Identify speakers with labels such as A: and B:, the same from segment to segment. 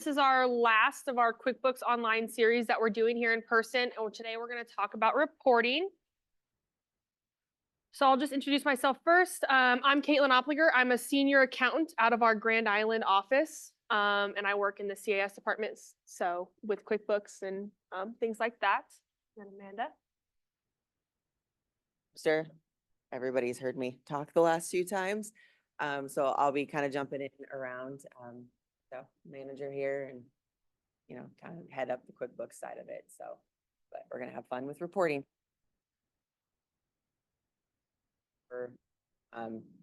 A: This is our last of our QuickBooks Online series that we're doing here in person, and today we're going to talk about reporting. So I'll just introduce myself first. I'm Caitlin Opliger. I'm a senior accountant out of our Grand Island office, and I work in the CAS department, so with QuickBooks and things like that. And Amanda.
B: Sir, everybody's heard me talk the last few times, so I'll be kind of jumping in around. So manager here and, kind of head up the QuickBooks side of it. So, but we're gonna have fun with reporting.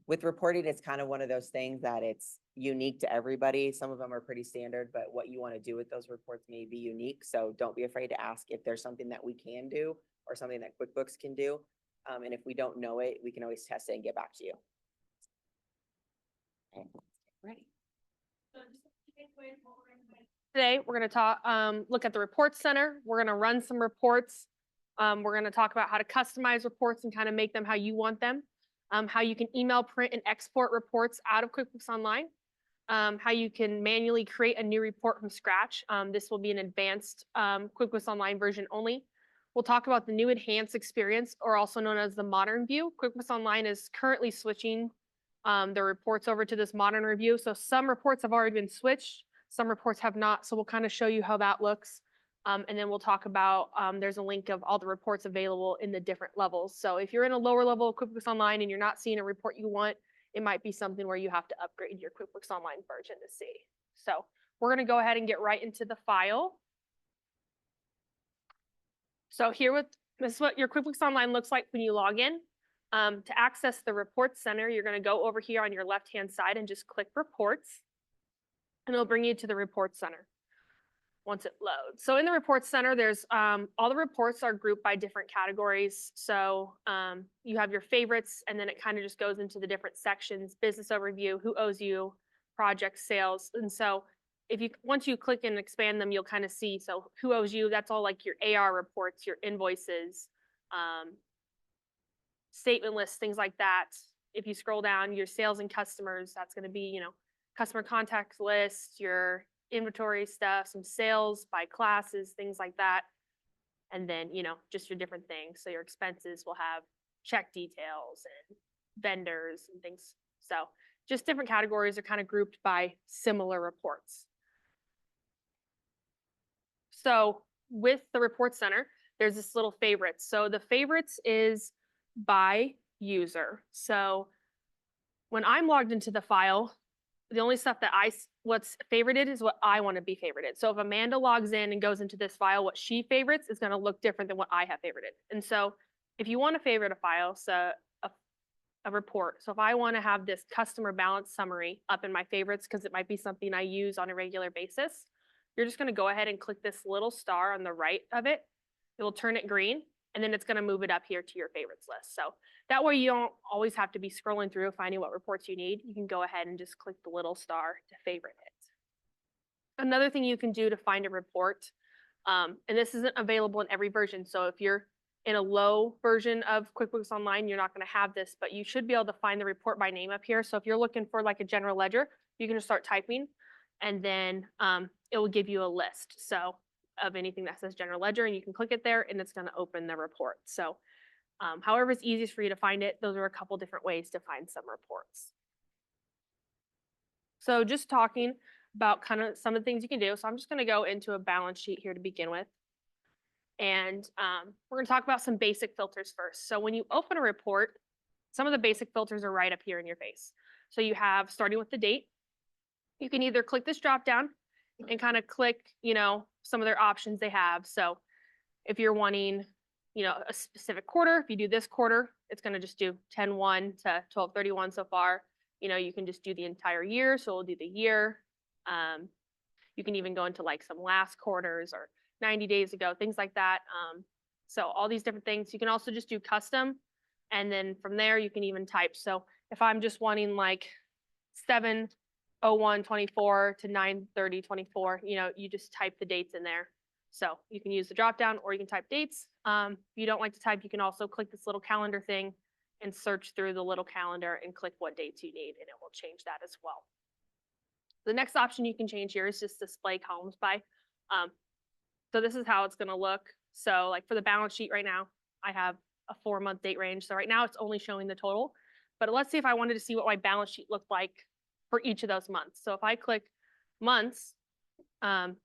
B: With reporting, it's kind of one of those things that it's unique to everybody. Some of them are pretty standard, but what you want to do with those reports may be unique. So don't be afraid to ask if there's something that we can do or something that QuickBooks can do. And if we don't know it, we can always test it and get back to you. Okay, ready.
A: Today, we're going to talk, look at the Reports Center. We're going to run some reports. We're going to talk about how to customize reports and kind of make them how you want them. How you can email, print, and export reports out of QuickBooks Online. How you can manually create a new report from scratch. This will be an advanced QuickBooks Online version only. We'll talk about the new enhanced experience, or also known as the modern view. QuickBooks Online is currently switching the reports over to this modern review. So some reports have already been switched, some reports have not. So we'll kind of show you how that looks. And then we'll talk about, there's a link of all the reports available in the different levels. So if you're in a lower level of QuickBooks Online and you're not seeing a report you want, it might be something where you have to upgrade your QuickBooks Online version to see. So we're going to go ahead and get right into the file. So this is what your QuickBooks Online looks like when you log in. To access the Reports Center, you're going to go over here on your left-hand side and just click Reports, and it'll bring you to the Reports Center once it loads. So in the Reports Center, there's all the reports are grouped by different categories. So you have your favorites, and then it kind of just goes into the different sections: business overview, who owes you, project, sales. And so once you click and expand them, you'll kind of see, so who owes you, that's all like your AR reports, your invoices, statement lists, things like that. If you scroll down, your sales and customers, that's going to be, customer contact list, your inventory stuff, some sales by classes, things like that. And then, just your different things. So your expenses will have check details and vendors and things. So just different categories are kind of grouped by similar reports. So with the Report Center, there's this little favorites. So the favorites is by user. So when I'm logged into the file, the only stuff that what's favorited is what I want to be favorited. So if Amanda logs in and goes into this file, what she favorites is going to look different than what I have favorited. And so if you want to favorite a file, so a report. So if I want to have this customer balance summary up in my favorites, because it might be something I use on a regular basis, you're just going to go ahead and click this little star on the right of it. It will turn it green, and then it's going to move it up here to your favorites list. So that way you don't always have to be scrolling through finding what reports you need. You can go ahead and just click the little star to favorite it. Another thing you can do to find a report, and this isn't available in every version. So if you're in a low version of QuickBooks Online, you're not going to have this, but you should be able to find the report by name up here. So if you're looking for like a general ledger, you can just start typing, and then it will give you a list of anything that says general ledger, and you can click it there and it's going to open the report. So however it's easiest for you to find it, those are a couple different ways to find some reports. So just talking about kind of some of the things you can do. So I'm just going to go into a balance sheet here to begin with. And we're going to talk about some basic filters first. So when you open a report, some of the basic filters are right up here in your face. So you have, starting with the date, you can either click this drop down and kind of click, some of their options they have. So if you're wanting, a specific quarter, if you do this quarter, it's going to just do 10/1 to 12/31 so far. You can just do the entire year. So we'll do the year. You can even go into like some last quarters or 90 days ago, things like that. So all these different things. You can also just do custom. And then from there, you can even type. So if I'm just wanting like 7/01/24 to 9/30/24, you just type the dates in there. So you can use the drop down, or you can type dates. If you don't like to type, you can also click this little calendar thing and search through the little calendar and click what dates you need, and it will change that as well. The next option you can change here is just display columns by. So this is how it's gonna look. So like for the balance sheet right now, I have a 4-month date range. So right now it's only showing the total. But let's see if I wanted to see what my balance sheet looked like for each of those months. So if I click months, and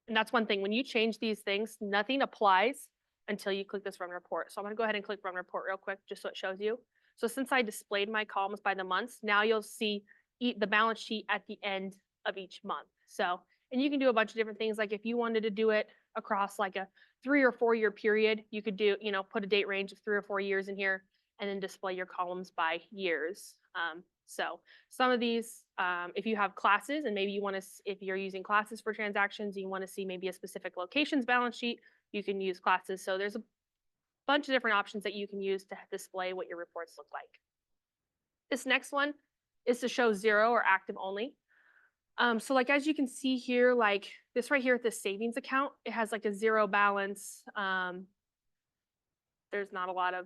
A: that's one thing, when you change these things, nothing applies until you click this run report. So I'm gonna go ahead and click run report real quick, just so it shows you. So since I displayed my columns by the months, now you'll see the balance sheet at the end of each month. So, and you can do a bunch of different things. Like if you wanted to do it across like a 3 or 4 year period, you could do, put a date range of 3 or 4 years in here and then display your columns by years. So some of these, if you have classes and maybe you want to, if you're using classes for transactions, you want to see maybe a specific location's balance sheet, you can use classes. So there's a bunch of different options that you can use to display what your reports look like. This next one is to show 0 or active only. So like, as you can see here, like this right here at the savings account, it has like a 0 balance. There's not a lot of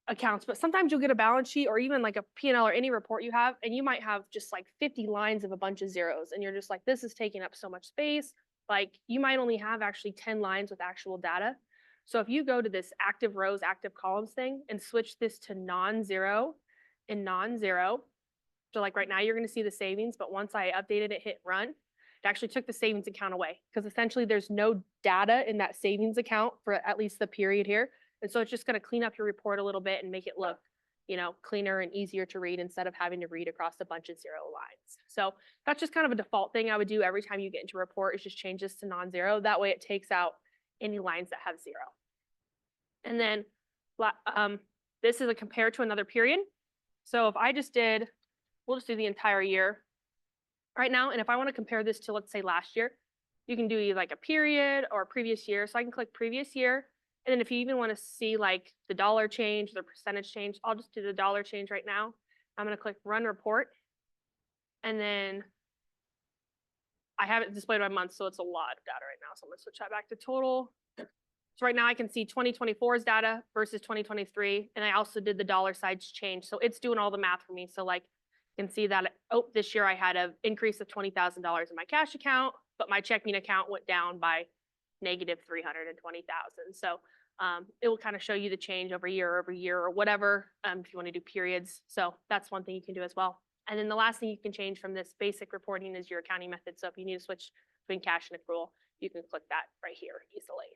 A: accounts, but sometimes you'll get a balance sheet or even like a P&L or any report you have, and you might have just like 50 lines of a bunch of zeros. And you're just like, this is taking up so much space. Like you might only have actually 10 lines with actual data. So if you go to this active rows, active columns thing and switch this to non-zero and non-zero, so like right now you're going to see the savings, but once I updated it, hit run, it actually took the savings account away because essentially there's no data in that savings account for at least the period here. And so it's just going to clean up your report a little bit and make it look, cleaner and easier to read instead of having to read across a bunch of 0 lines. So that's just kind of a default thing I would do every time you get into a report, is just change this to non-zero. That way it takes out any lines that have 0. And then this is a compare to another period. So if I just did, we'll just do the entire year right now. And if I want to compare this to, let's say, last year, you can do either like a period or a previous year. So I can click previous year. And then if you even want to see like the dollar change, the percentage change, I'll just do the dollar change right now. I'm going to click run report. And then I have it displayed by month, so it's a lot of data right now. So I'm going to switch that back to total. So right now I can see 2024's data versus 2023. And I also did the dollar sides change. So it's doing all the math for me. So like you can see that, this year I had an increase of $20,000 in my cash account, but my checking account went down by negative 320,000. So it will kind of show you the change over year or whatever, if you want to do periods. So that's one thing you can do as well. And then the last thing you can change from this basic reporting is your accounting method. So if you need to switch between cash and accrual, you can click that right here easily.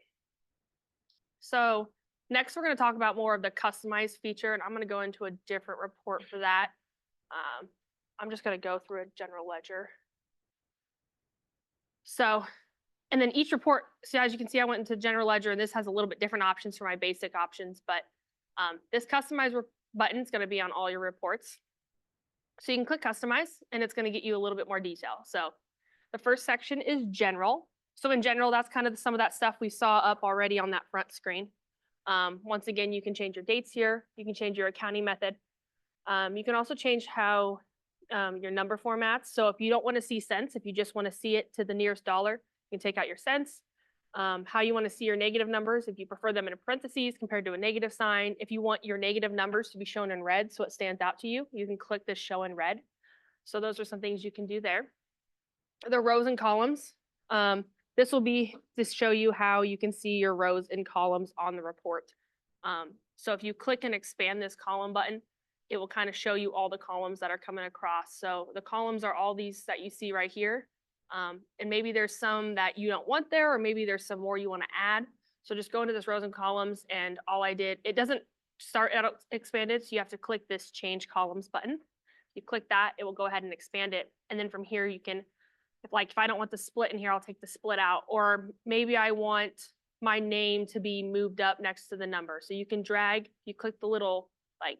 A: So next we're going to talk about more of the customized feature, and I'm going to go into a different report for that. I'm just going to go through a general ledger. So, and then each report, so as you can see, I went into general ledger, and this has a little bit different options for my basic options, but this customize button is going to be on all your reports. So you can click customize, and it's going to get you a little bit more detail. So the first section is general. So in general, that's kind of some of that stuff we saw up already on that front screen. Once again, you can change your dates here. You can change your accounting method. You can also change how your number formats. So if you don't want to see cents, if you just want to see it to the nearest dollar, you can take out your cents. How you want to see your negative numbers, if you prefer them in parentheses compared to a negative sign. If you want your negative numbers to be shown in red so it stands out to you, you can click this show in red. So those are some things you can do there. The rows and columns. This will be to show you how you can see your rows and columns on the report. So if you click and expand this column button, it will kind of show you all the columns that are coming across. So the columns are all these that you see right here. And maybe there's some that you don't want there, or maybe there's some more you want to add. So just go into this rows and columns, and all I did, it doesn't start out expanded, so you have to click this change columns button. You click that, it will go ahead and expand it. And then from here you can, if I don't want the split in here, I'll take the split out. Or maybe I want my name to be moved up next to the number. So you can drag, you click the little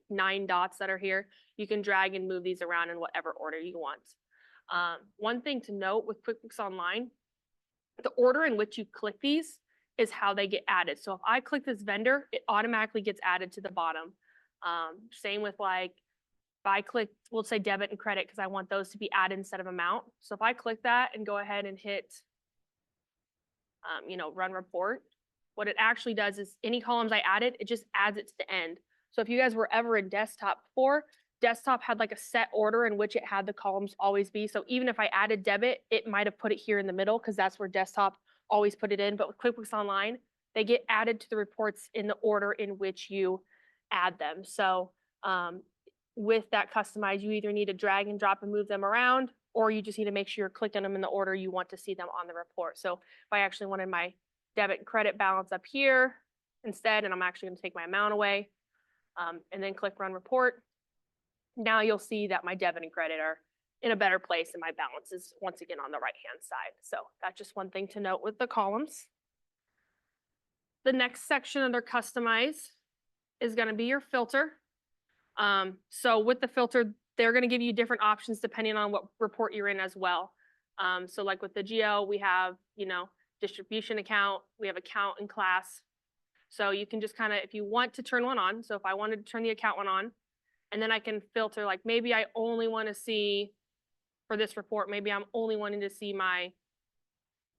A: 9 dots that are here, you can drag and move these around in whatever order you want. One thing to note with QuickBooks Online, the order in which you click these is how they get added. So if I click this vendor, it automatically gets added to the bottom. Same with if I click, we'll say debit and credit, because I want those to be added instead of amount. So if I click that and go ahead and hit, run report, what it actually does is any columns I added, it just adds it to the end. So if you guys were ever in desktop before, desktop had like a set order in which it had the columns always be. So even if I added debit, it might have put it here in the middle because that's where desktop always put it in. But with QuickBooks Online, they get added to the reports in the order in which you add them. So with that customized, you either need to drag and drop and move them around, or you just need to make sure you're clicking them in the order you want to see them on the report. So if I actually wanted my debit and credit balance up here instead, and I'm actually going to take my amount away and then click run report, now you'll see that my debit and credit are in a better place and my balance is once again on the right-hand side. So that's just one thing to note with the columns. The next section under customize is going to be your filter. So with the filter, they're going to give you different options depending on what report you're in as well. So like with the GL, we have, distribution account, we have account and class. So you can just kind of, if you want to turn one on, so if I wanted to turn the account one on, and then I can filter, like maybe I only want to see, for this report, maybe I'm only wanting to see my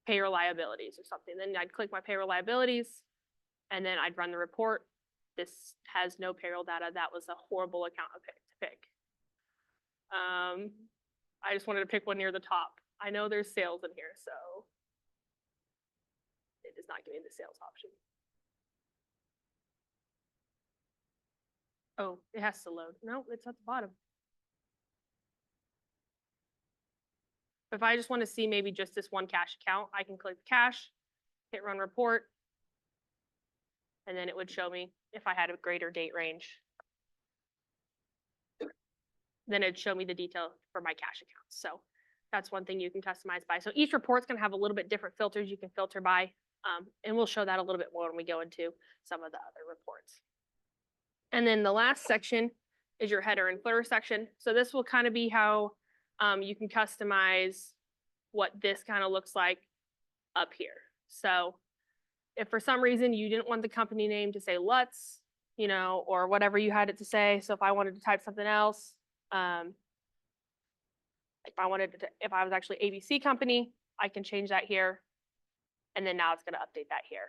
A: payroll liabilities or something. Then I'd click my payroll liabilities, and then I'd run the report. This has no payroll data. That was a horrible account to pick. I just wanted to pick one near the top. I know there's sales in here, so it does not give me the sales option. Oh, it has to load. No, it's at the bottom. If I just want to see maybe just this one cash account, I can click cash, hit run report, and then it would show me if I had a greater date range. Then it'd show me the detail for my cash accounts. So that's one thing you can customize by. So each report's gonna have a little bit different filters you can filter by. And we'll show that a little bit more when we go into some of the other reports. And then the last section is your header and footer section. So this will kind of be how you can customize what this kind of looks like up here. So if for some reason you didn't want the company name to say Lutz, or whatever you had it to say. So if I wanted to type something else, if I was actually ABC company, I can change that here. And then now it's going to update that here.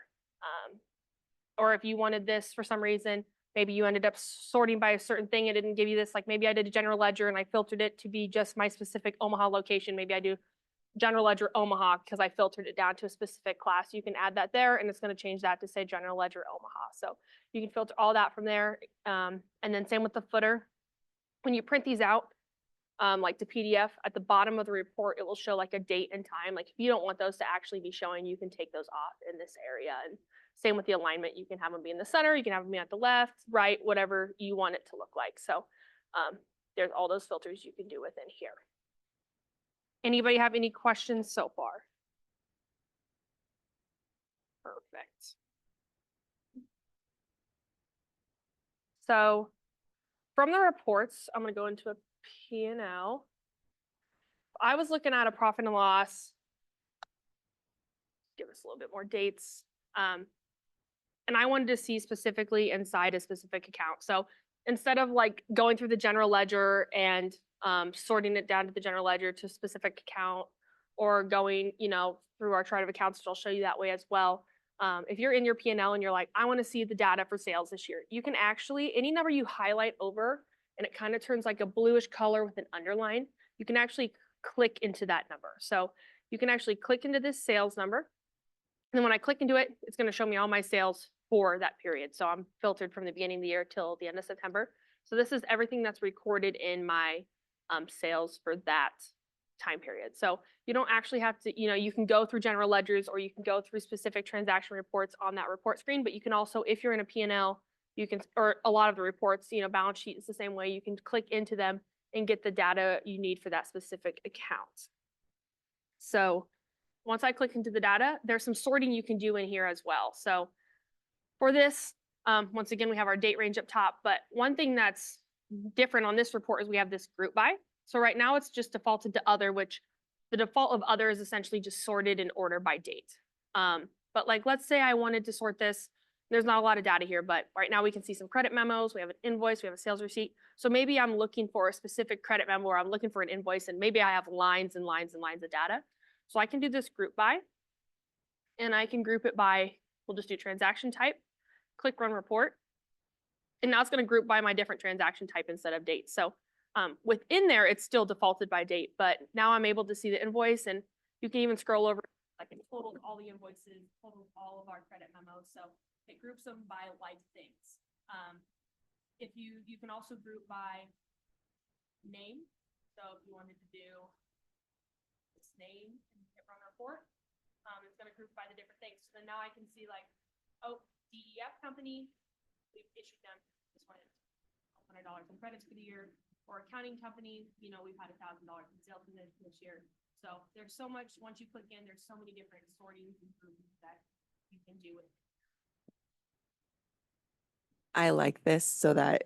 A: Or if you wanted this for some reason, maybe you ended up sorting by a certain thing. It didn't give you this, like maybe I did a general ledger and I filtered it to be just my specific Omaha location. Maybe I do general ledger Omaha because I filtered it down to a specific class. You can add that there and it's going to change that to say general ledger Omaha. So you can filter all that from there. And then same with the footer. When you print these out, like the PDF, at the bottom of the report, it will show like a date and time. Like if you don't want those to actually be showing, you can take those off in this area. And same with the alignment, you can have them be in the center, you can have them be at the left, right, whatever you want it to look like. So there's all those filters you can do within here. Anybody have any questions so far? Perfect. So from the reports, I'm going to go into a P&L. I was looking at a profit and loss. Give us a little bit more dates. And I wanted to see specifically inside a specific account. So instead of like going through the general ledger and sorting it down to the general ledger to a specific account, or going, through our chart of accounts, which I'll show you that way as well. If you're in your P&L and you're like, I want to see the data for sales this year, you can actually, any number you highlight over and it kind of turns like a bluish color with an underline, you can actually click into that number. So you can actually click into this sales number. And when I click into it, it's going to show me all my sales for that period. So I'm filtered from the beginning of the year till the end of September. So this is everything that's recorded in my sales for that time period. So you don't actually have to, you can go through general ledgers or you can go through specific transaction reports on that report screen, but you can also, if you're in a P&L, you can, or a lot of the reports, balance sheet is the same way, you can click into them and get the data you need for that specific account. So once I click into the data, there's some sorting you can do in here as well. So for this, once again, we have our date range up top, but one thing that's different on this report is we have this group by. So right now it's just defaulted to other, which the default of other is essentially just sorted in order by date. But like, let's say I wanted to sort this. There's not a lot of data here, but right now we can see some credit memos. We have an invoice, we have a sales receipt. So maybe I'm looking for a specific credit memo or I'm looking for an invoice and maybe I have lines and lines and lines of data. So I can do this group by and I can group it by, we'll just do transaction type, click run report. And now it's gonna group by my different transaction type instead of date. So within there, it's still defaulted by date, but now I'm able to see the invoice, and you can even scroll over, like it totals all the invoices, totals all of our credit memos. So it groups them by like things. If you can also group by name. So if you wanted to do this name and hit run report, it's gonna group by the different things. So then now I can see like, oh, DEF company, we've issued them this one $100 in credits for the year, or accounting company, you know, we've had $1,000 in sales this year. So there's so much, once you click in, there's so many different sortings and groupings that you can do with.
B: I like this so that,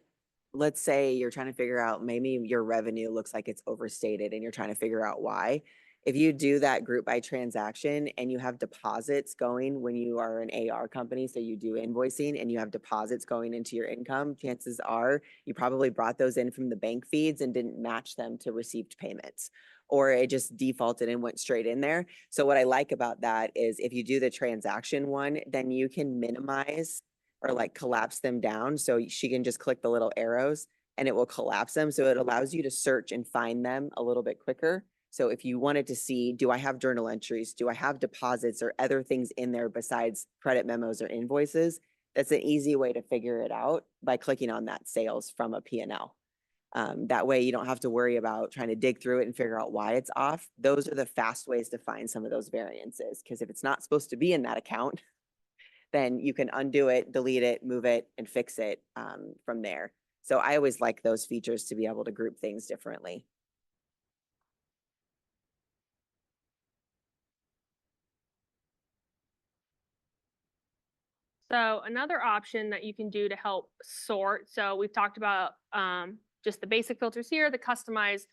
B: let's say you're trying to figure out, maybe your revenue looks like it's overstated and you're trying to figure out why. If you do that group by transaction and you have deposits going when you are an AR company, so you do invoicing and you have deposits going into your income, chances are you probably brought those in from the bank feeds and didn't match them to received payments, or it just defaulted and went straight in there. So what I like about that is if you do the transaction one, then you can minimize or like collapse them down. So she can just click the little arrows and it will collapse them. So it allows you to search and find them a little bit quicker. So if you wanted to see, do I have journal entries? Do I have deposits or other things in there besides credit memos or invoices? That's an easy way to figure it out by clicking on that sales from a P&L. That way you don't have to worry about trying to dig through it and figure out why it's off. Those are the fast ways to find some of those variances, because if it's not supposed to be in that account, then you can undo it, delete it, move it, and fix it from there. So I always like those features to be able to group things differently.
A: So another option that you can do to help sort, so we've talked about just the basic filters here, the customize,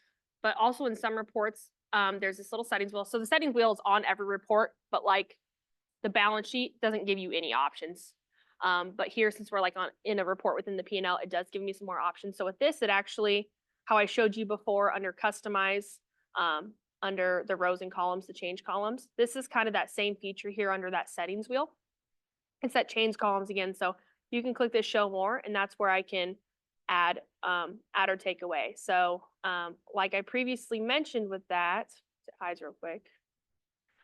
A: but also in some reports, there's this little settings wheel. So the settings wheel is on every report, but like the balance sheet doesn't give you any options. But here, since we're like in a report within the P&L, it does give me some more options. So with this, it actually, how I showed you before under customize, under the rows and columns, the change columns, this is kind of that same feature here under that settings wheel. It's that change columns again. So you can click this show more, and that's where I can add or take away. So like I previously mentioned with that, it hides real quick.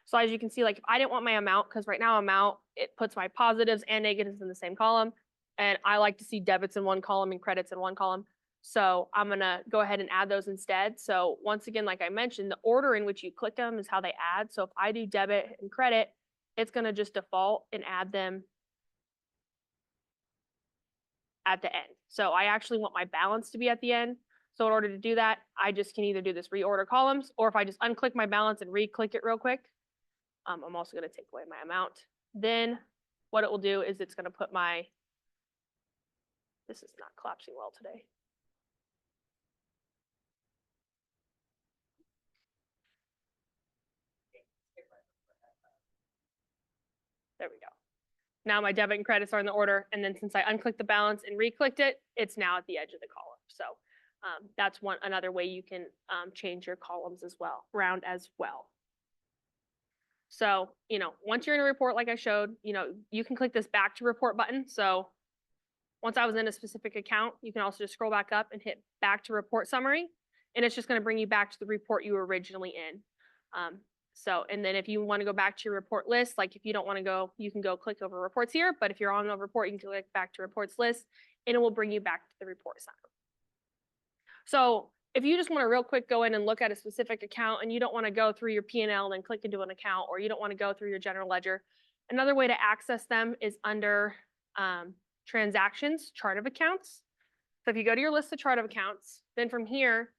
A: So as you can see, like if I didn't want my amount, because right now amount, it puts my positives and negatives in the same column. And I like to see debits in one column and credits in one column. So I'm gonna go ahead and add those instead. So once again, like I mentioned, the order in which you click them is how they add. So if I do debit and credit, it's gonna just default and add them at the end. So I actually want my balance to be at the end. So in order to do that, I just can either do this reorder columns, or if I just unclick my balance and re-click it real quick, I'm also gonna take away my amount. Then what it will do is it's gonna put my, this is not collapsing well today. There we go. Now my debit and credits are in the order, and then since I unclicked the balance and re-clicked it, it's now at the edge of the column. So that's another way you can change your columns as well, round as well. So, you know, once you're in a report, like I showed, you know, you can click this back to report button. So once I was in a specific account, you can also just scroll back up and hit back to report summary, and it's just going to bring you back to the report you were originally in. And then if you want to go back to your report list, like if you don't want to go, you can go click over reports here, but if you're on a report, you can click back to reports list, and it will bring you back to the report center. So if you just want to real quick go in and look at a specific account and you don't want to go through your P&L and then click into an account, or you don't want to go through your general ledger, another way to access them is under transactions, chart of accounts. So if you go to your list of chart of accounts, then from here,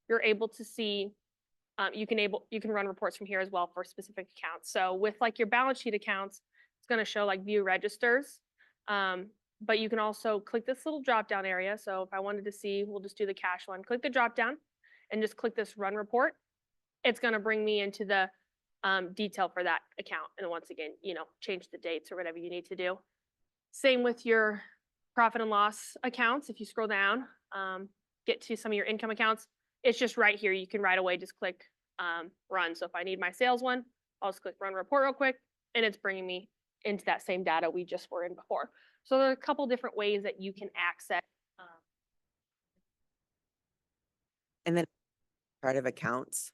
A: you're able to see, you can run reports from here as well for specific accounts. So with like your balance sheet accounts, it's going to show like view registers. But you can also click this little drop down area. So if I wanted to see, we'll just do the cash one, click the drop down and just click this run report. It's going to bring me into the detail for that account. And once again, you know, change the dates or whatever you need to do. Same with your profit and loss accounts. If you scroll down, get to some of your income accounts, it's just right here. You can right away just click run. So if I need my sales one, I'll just click run report real quick, and it's bringing me into that same data we just were in before. So there are a couple different ways that you can access
B: And then chart of accounts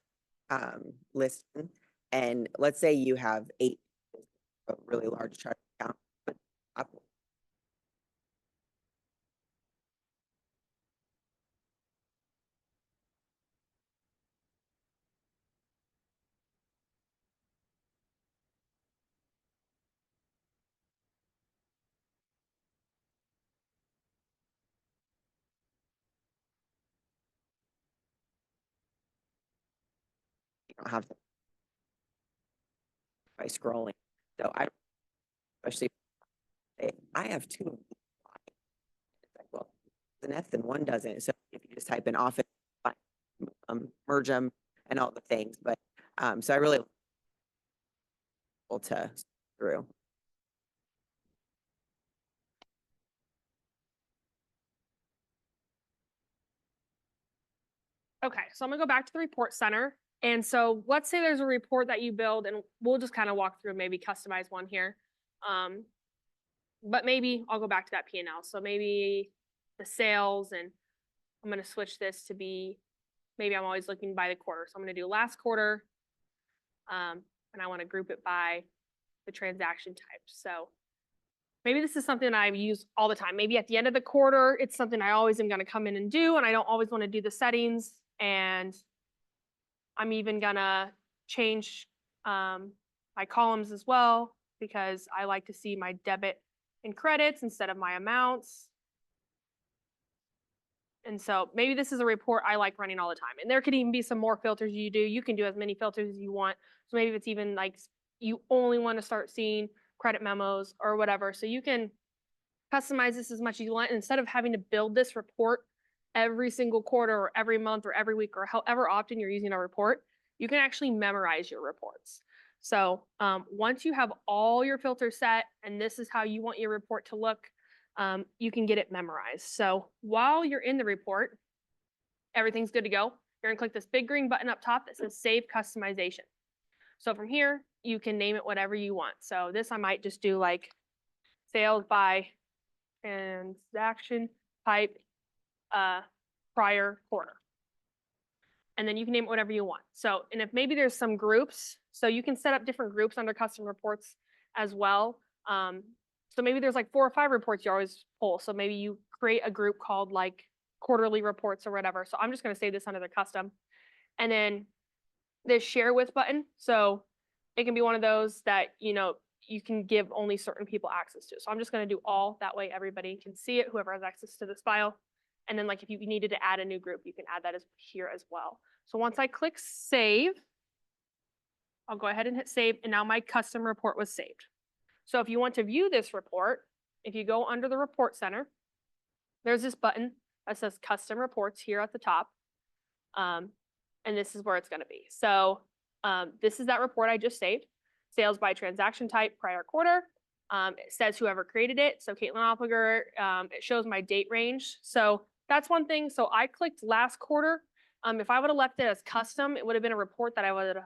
B: listing. And let's say you have 8, a really large chart account. But you don't have to by scrolling. So I especially say, I have 2 of these. It's like, well, an F and one doesn't. So if you just type in office, merge them and all the things. But so I really able to through.
A: Okay, so I'm gonna go back to the report center. And so let's say there's a report that you build and we'll just kind of walk through, maybe customize one here. But maybe I'll go back to that P&L. So maybe the sales, and I'm gonna switch this to be, maybe I'm always looking by the quarter. So I'm gonna do last quarter. And I wanna group it by the transaction type. So maybe this is something I use all the time. Maybe at the end of the quarter, it's something I always am gonna come in and do, and I don't always wanna do the settings. And I'm even gonna change my columns as well, because I like to see my debit and credits instead of my amounts. And so maybe this is a report I like running all the time. And there could even be some more filters you do. You can do as many filters as you want. So maybe it's even like you only want to start seeing credit memos or whatever. So you can customize this as much as you want. And instead of having to build this report every single quarter or every month or every week or however often you're using a report, you can actually memorize your reports. So once you have all your filters set and this is how you want your report to look, you can get it memorized. So while you're in the report, everything's good to go. You're gonna click this big green button up top that says Save Customization. So from here, you can name it whatever you want. So this I might just do like sales by transaction type prior quarter. And then you can name it whatever you want. So, and if maybe there's some groups, so you can set up different groups under custom reports as well. So maybe there's like 4 or 5 reports you always pull. So maybe you create a group called like quarterly reports or whatever. So I'm just going to save this under the custom. And then this share with button. So it can be one of those that, you can give only certain people access to. So I'm just going to do all, that way everybody can see it, whoever has access to this file. And then like if you needed to add a new group, you can add that here as well. So once I click save, I'll go ahead and hit save, and now my custom report was saved. So if you want to view this report, if you go under the report center, there's this button that says custom reports here at the top. And this is where it's going to be. So this is that report I just saved. Sales by transaction type prior quarter. It says whoever created it. So Caitlin Oppliger, it shows my date range. So that's one thing. So I clicked last quarter. If I would have left it as custom, it would have been a report that I would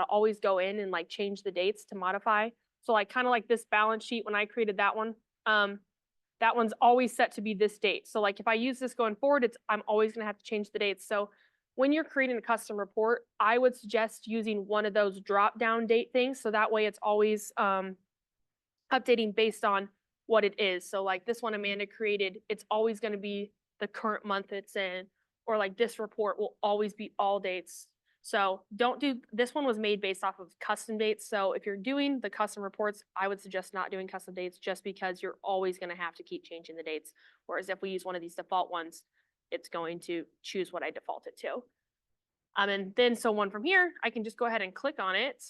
A: always go in and like change the dates to modify. So like kind of like this balance sheet, when I created that one, that one's always set to be this date. So like if I use this going forward, I'm always gonna have to change the dates. So when you're creating a custom report, I would suggest using one of those drop down date things. So that way it's always updating based on what it is. So like this one Amanda created, it's always going to be the current month it's in, or like this report will always be all dates. So don't do, this one was made based off of custom dates. So if you're doing the custom reports, I would suggest not doing custom dates just because you're always going to have to keep changing the dates. Whereas if we use one of these default ones, it's going to choose what I default it to. And then so one from here, I can just go ahead and click on it.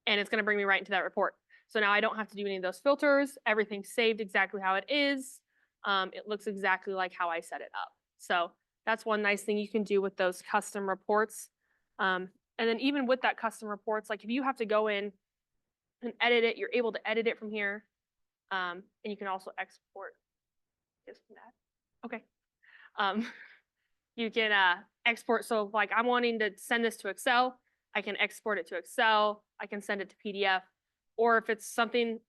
A: And it's going to bring me right into that report. So now I don't have to do any of those filters. Everything's saved exactly how it is. It looks exactly like how I set it up. So that's one nice thing you can do with those custom reports. And then even with that custom reports, like if you have to go in and edit it, you're able to edit it from here. And you can also export this from that. Okay. You can export. So like I'm wanting to send this to Excel, I can export it to Excel. I can send it to PDF. Or if it's something,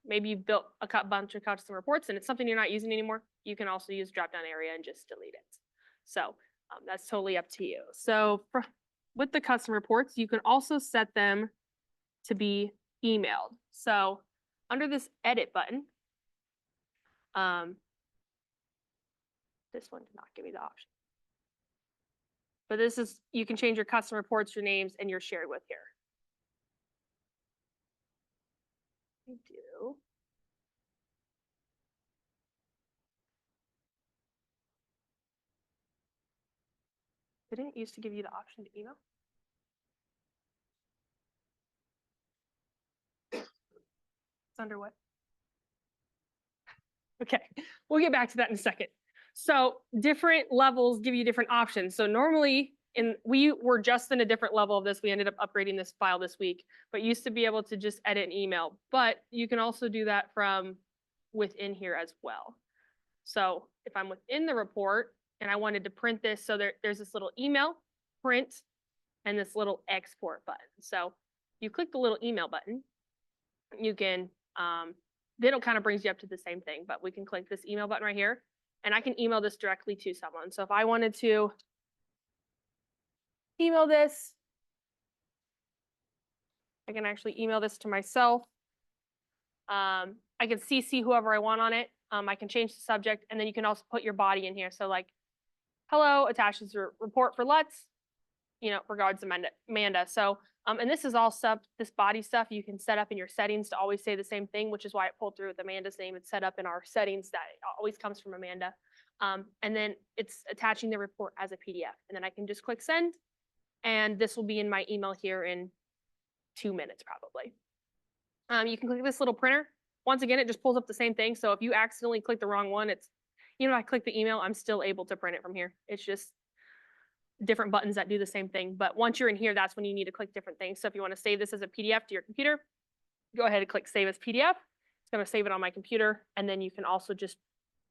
A: maybe you built a bunch of custom reports and it's something you're not using anymore, you can also use drop down area and just delete it. So that's totally up to you. So with the custom reports, you can also set them to be emailed. So under this edit button, this one did not give me the option. But this is, you can change your custom reports, your names, and your shared with here. I do. Didn't it used to give you the option to email? It's under what? Okay, we'll get back to that in a second. So different levels give you different options. So normally, we were just in a different level of this. We ended up upgrading this file this week, but used to be able to just edit an email. But you can also do that from within here as well. So if I'm within the report and I wanted to print this, so there's this little email, print, and this little export button. So you click the little email button, you can, then it kind of brings you up to the same thing, but we can click this email button right here, and I can email this directly to someone. So if I wanted to email this, I can actually email this to myself. I can CC whoever I want on it. I can change the subject, and then you can also put your body in here. So like, hello, attaches a report for Lutz, regards Amanda. So, and this is all stuff, this body stuff you can set up in your settings to always say the same thing, which is why it pulled through with Amanda's name. It's set up in our settings that it always comes from Amanda. And then it's attaching the report as a PDF. And then I can just click send, and this will be in my email here in 2 minutes probably. You can click this little printer. Once again, it just pulls up the same thing. So if you accidentally click the wrong one, I click the email, I'm still able to print it from here. It's just different buttons that do the same thing. But once you're in here, that's when you need to click different things. So if you want to save this as a PDF to your computer, go ahead and click save as PDF. It's going to save it on my computer. And then you can also just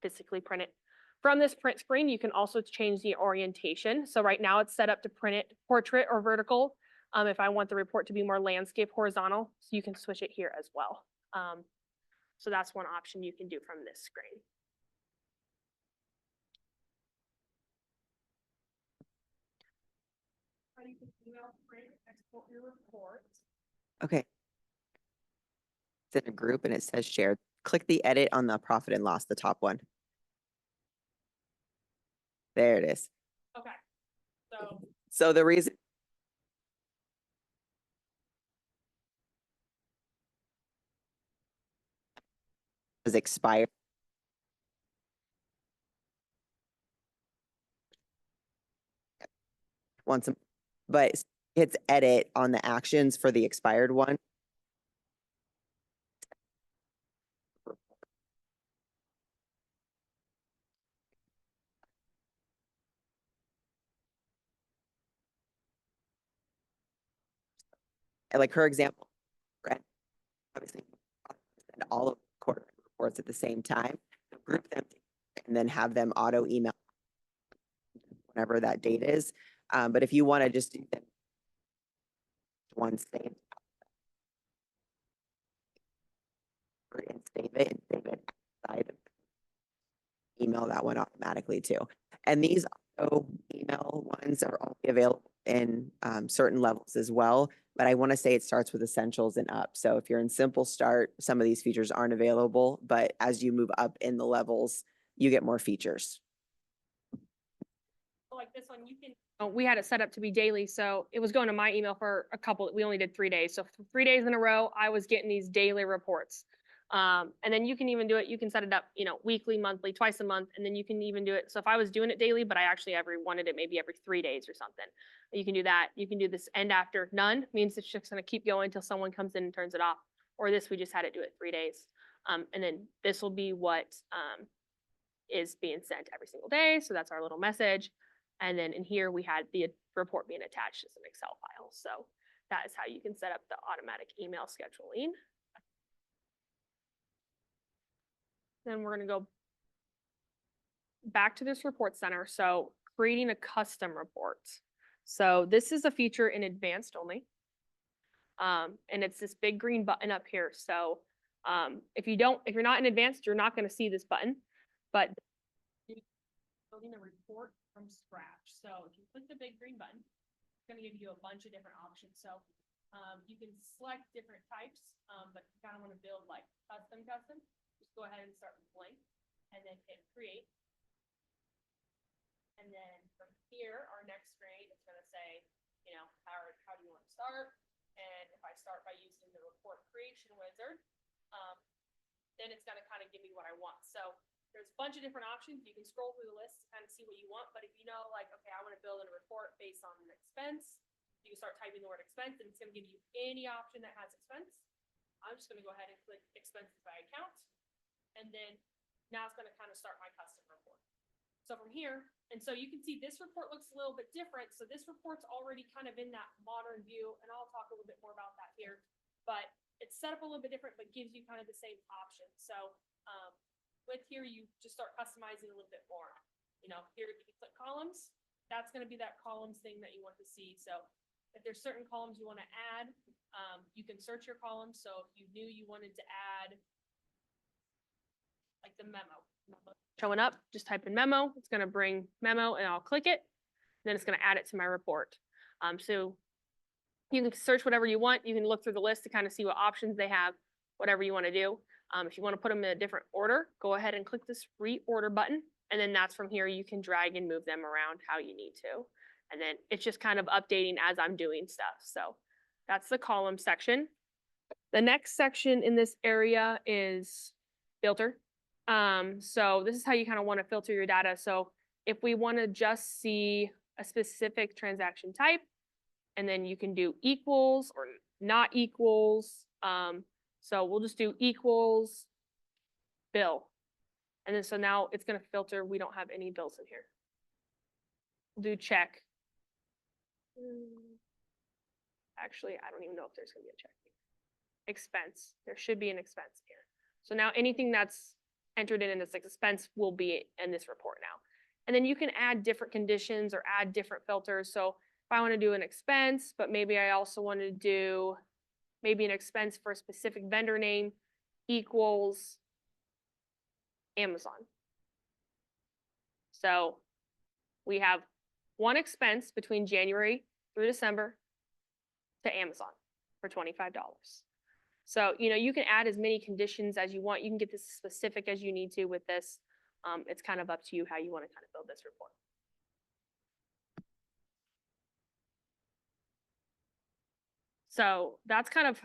A: physically print it. From this print screen, you can also change the orientation. So right now it's set up to print it portrait or vertical. If I want the report to be more landscape horizontal, so you can switch it here as well. So that's one option you can do from this screen. You can email, print, export your report.
B: Okay. It's in a group and it says shared. Click the edit on the profit and loss, the top one. There it is.
A: Okay.
B: So the reason is expired. But hits edit on the actions for the expired one. And like her example, right? Obviously, send all of the quarterly reports at the same time, group them, and then have them auto email whenever that date is. But if you want to just do them one save and save it outside, email that one automatically too. And these auto email ones are only available in certain levels as well. But I want to say it starts with essentials and up. So if you're in simple start, some of these features aren't available, but as you move up in the levels, you get more features.
A: Like this one, we had it set up to be daily. So it was going to my email for we only did 3 days. So for 3 days in a row, I was getting these daily reports. And then you can even do it. You can set it up, weekly, monthly, twice a month. And then you can even do it. So if I was doing it daily, but I actually wanted it maybe every 3 days or something, you can do that. You can do this end after none, means it's just going to keep going until someone comes in and turns it off. Or this, we just had it do it 3 days. And then this will be what is being sent every single day. So that's our little message. And then in here, we had the report being attached as an Excel file. So that is how you can set up the automatic email scheduling. Then we're going to go back to this report center. So creating a custom report. So this is a feature in advanced only. And it's this big green button up here. So if you're not in advanced, you're not going to see this button. But building a report from scratch. So if you click the big green button, it's gonna give you a bunch of different options. So you can select different types, but if you kind of want to build like custom, just go ahead and start with blank and then hit create. And then from here, our next screen is gonna say, you know, how do you want to start? And if I start by using the report creation wizard, then it's gonna kind of give me what I want. So there's a bunch of different options. You can scroll through the list to kind of see what you want, but if you know, like, okay, I want to build a report based on an expense, you can start typing the word expense and it's gonna give you any option that has expense. I'm just gonna go ahead and click expenses by account. And then now it's gonna kind of start my custom report. So from here, and so you can see this report looks a little bit different. So this report's already kind of in that modern view, and I'll talk a little bit more about that here. But it's set up a little bit different, but gives you kind of the same option. So with here, you just start customizing a little bit more. You know, here if you click columns, that's going to be that columns thing that you want to see. So if there's certain columns you want to add, you can search your columns. So if you knew you wanted to add like the memo showing up, just type in memo. It's going to bring memo and I'll click it. Then it's going to add it to my report. So you can search whatever you want. You can look through the list to kind of see what options they have, whatever you want to do. If you want to put them in a different order, go ahead and click this reorder button. And then that's from here, you can drag and move them around how you need to. And then it's just kind of updating as I'm doing stuff. So that's the column section. The next section in this area is filter. So this is how you kind of want to filter your data. So if we want to just see a specific transaction type, and then you can do equals or not equals. So we'll just do equals bill. And then so now it's going to filter. We don't have any bills in here. We'll do check. Actually, I don't even know if there's going to be a check. Expense. There should be an expense here. So now anything that's entered in this expense will be in this report now. And then you can add different conditions or add different filters. So if I want to do an expense, but maybe I also want to do maybe an expense for a specific vendor name equals Amazon. So we have one expense between January through December to Amazon for $25. So, you know, you can add as many conditions as you want. You can get this specific as you need to with this. It's kind of up to you how you want to kind of build this report. So that's kind of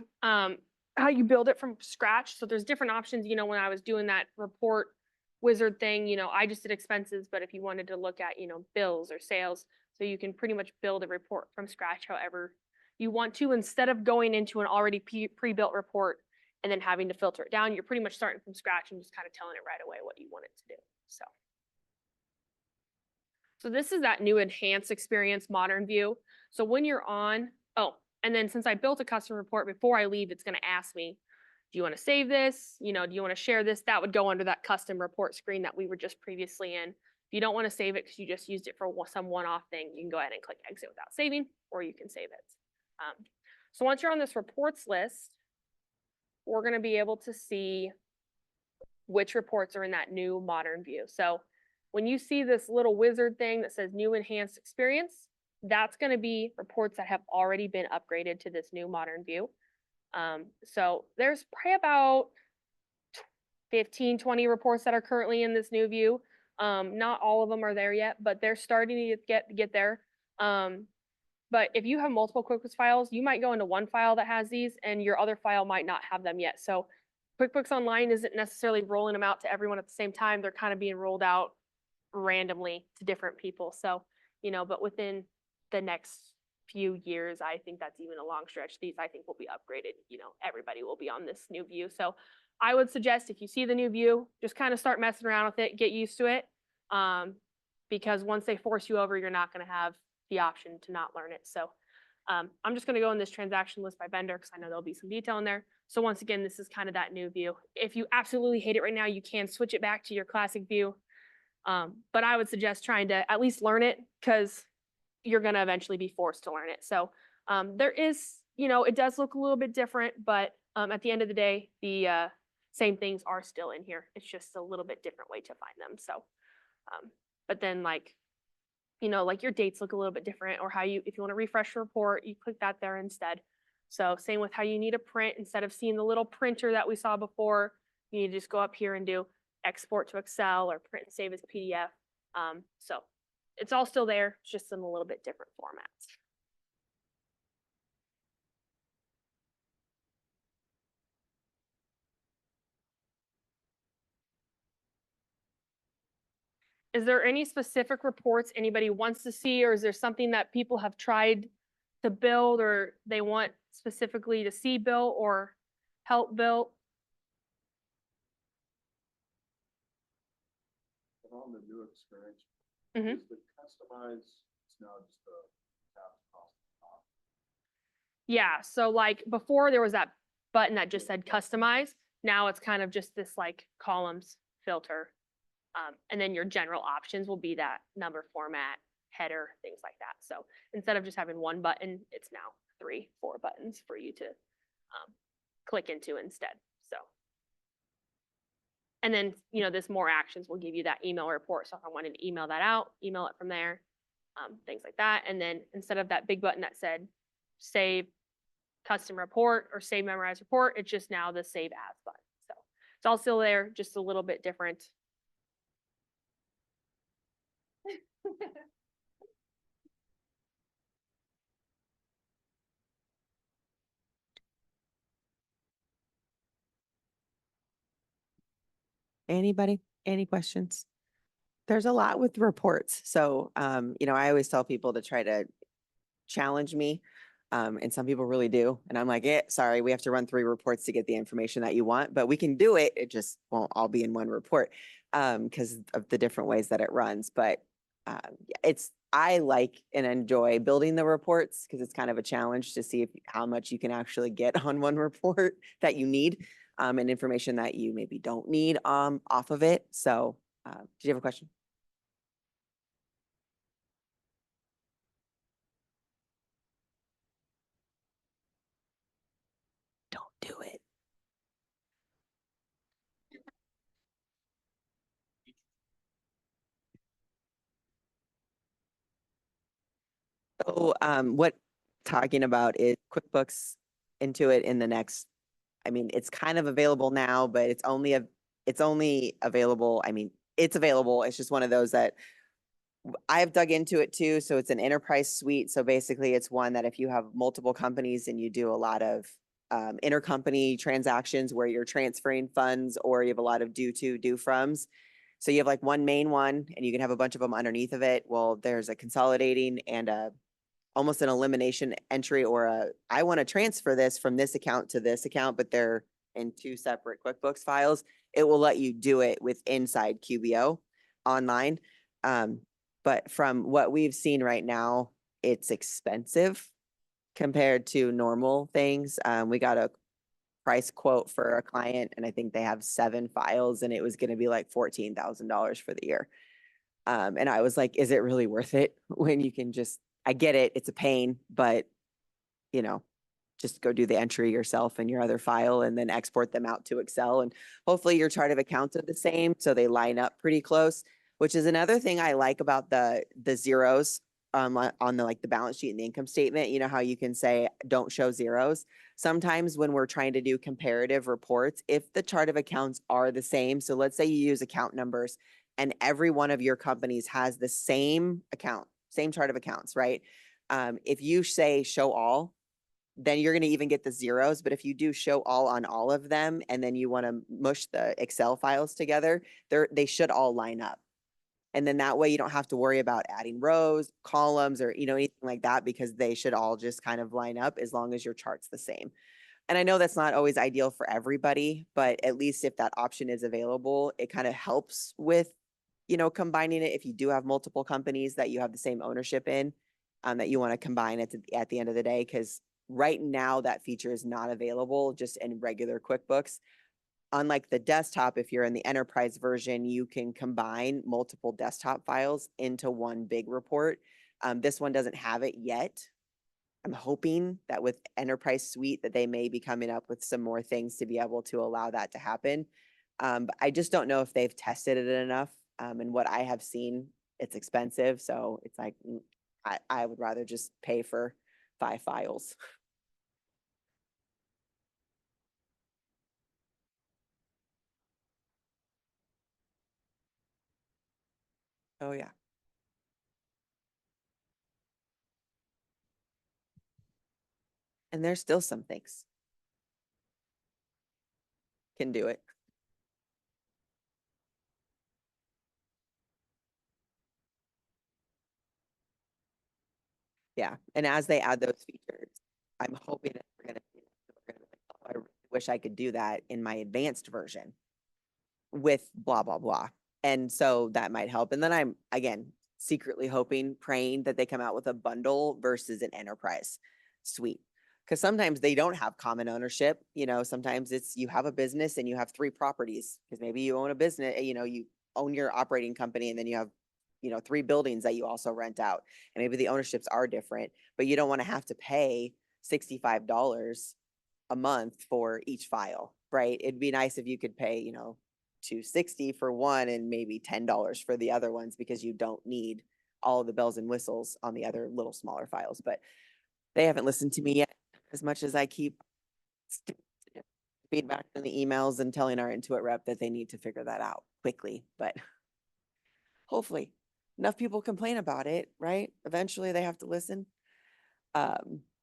A: how you build it from scratch. So there's different options. You know, when I was doing that report wizard thing, you know, I just did expenses, but if you wanted to look at, you know, bills or sales, so you can pretty much build a report from scratch however you want to, instead of going into an already pre-built report and then having to filter it down. You're pretty much starting from scratch and just kind of telling it right away what you want it to do. So this is that new enhanced experience modern view. So when you're on, and then since I built a custom report, before I leave, it's going to ask me, do you want to save this? You know, do you want to share this? That would go under that custom report screen that we were just previously in. If you don't want to save it because you just used it for some one-off thing, you can go ahead and click exit without saving, or you can save it. So once you're on this reports list, we're going to be able to see which reports are in that new modern view. So when you see this little wizard thing that says new enhanced experience, that's going to be reports that have already been upgraded to this new modern view. So there's probably about 15, 20 reports that are currently in this new view. Not all of them are there yet, but they're starting to get there. But if you have multiple QuickBooks files, you might go into one file that has these and your other file might not have them yet. So QuickBooks Online isn't necessarily rolling them out to everyone at the same time. They're kind of being rolled out randomly to different people. So, you know, but within the next few years, I think that's even a long stretch. These I think will be upgraded. You know, everybody will be on this new view. So I would suggest if you see the new view, just kind of start messing around with it, get used to it. Because once they force you over, you're not going to have the option to not learn it. So I'm just going to go in this transaction list by vendor because I know there'll be some detail in there. So once again, this is kind of that new view. If you absolutely hate it right now, you can switch it back to your classic view. But I would suggest trying to at least learn it because you're going to eventually be forced to learn it. So there is, you know, it does look a little bit different, but at the end of the day, the same things are still in here. It's just a little bit different way to find them. So, but then like you know, like your dates look a little bit different, or how you, if you want to refresh your report, you click that there instead. So same with how you need a print, instead of seeing the little printer that we saw before, you need to just go up here and do export to Excel or print and save as PDF. So it's all still there, it's just in a little bit different formats. Is there any specific reports anybody wants to see, or is there something that people have tried to build or they want specifically to see built or help built?
C: On the new experience,
A: Mhm.
C: is the customize, it's now just the tab across the top.
A: Yeah, so like before there was that button that just said customize. Now it's kind of just this like columns filter. And then your general options will be that number format, header, things like that. So instead of just having one button, it's now 3, 4 buttons for you to click into instead. So, and then, you know, this more actions will give you that email report. So if I wanted to email that out, email it from there, things like that. And then instead of that big button that said save custom report or save memorize report, it's just now the save as button. So it's all still there, just a little bit different.
B: Anybody, any questions? There's a lot with reports. So, I always tell people to try to challenge me. And some people really do. And I'm like, sorry, we have to run 3 reports to get the information that you want, but we can do it. It just won't all be in one report because of the different ways that it runs. But I like and enjoy building the reports because it's kind of a challenge to see how much you can actually get on one report that you need and information that you maybe don't need off of it. So did you have a question? Don't do it. So what talking about is QuickBooks Intuit in the next, it's kind of available now, but it's only available, it's available. It's just one of those that I've dug into it too. So it's an enterprise suite. So basically it's one that if you have multiple companies and you do a lot of intercompany transactions where you're transferring funds or you have a lot of due to, due froms. So you have like one main one and you can have a bunch of them underneath of it. Well, there's a consolidating and almost an elimination entry or I want to transfer this from this account to this account, but they're in 2 separate QuickBooks files. It will let you do it with inside QBO online. But from what we've seen right now, it's expensive compared to normal things. We got a price quote for a client and I think they have 7 files and it was going to be like $14,000 for the year. And I was like, is it really worth it when you can just, I get it, it's a pain, but just go do the entry yourself in your other file and then export them out to Excel. And hopefully your chart of accounts are the same, so they line up pretty close, which is another thing I like about the zeros on the like the balance sheet and the income statement. You know how you can say don't show zeros. Sometimes when we're trying to do comparative reports, if the chart of accounts are the same, so let's say you use account numbers and every one of your companies has the same account, same chart of accounts, right? If you say show all, then you're going to even get the zeros. But if you do show all on all of them, and then you want to mush the Excel files together, they should all line up. And then that way you don't have to worry about adding rows, columns, or, anything like that, because they should all just kind of line up as long as your chart's the same. And I know that's not always ideal for everybody, but at least if that option is available, it kind of helps with, combining it. If you do have multiple companies that you have the same ownership in, that you want to combine at the end of the day, because right now that feature is not available just in regular QuickBooks. Unlike the desktop, if you're in the enterprise version, you can combine multiple desktop files into one big report. This one doesn't have it yet. I'm hoping that with Enterprise Suite that they may be coming up with some more things to be able to allow that to happen. But I just don't know if they've tested it enough. And what I have seen it's expensive, so it's like, I would rather just pay for 5 files. Oh, yeah. And there's still some things can do it. Yeah, and as they add those features, I'm hoping that we're gonna, we're gonna be like, "Oh, I really wish I could do that in my advanced version with blah, blah, blah." And so that might help. And then I'm, again, secretly hoping, praying that they come out with a bundle versus an enterprise suite. Because sometimes they don't have common ownership, sometimes it's you have a business and you have 3 properties, because maybe you own a business, you own your operating company, and then you have 3 buildings that you also rent out. And maybe the ownerships are different, but you don't want to have to pay $65 a month for each file, right? It'd be nice if you could pay, $260 for one and maybe $10 for the other ones, because you don't need all of the bells and whistles on the other little smaller files. But they haven't listened to me yet, as much as I keep feedback in the emails and telling our Intuit rep that they need to figure that out quickly. But hopefully enough people complain about it, right? Eventually they have to listen.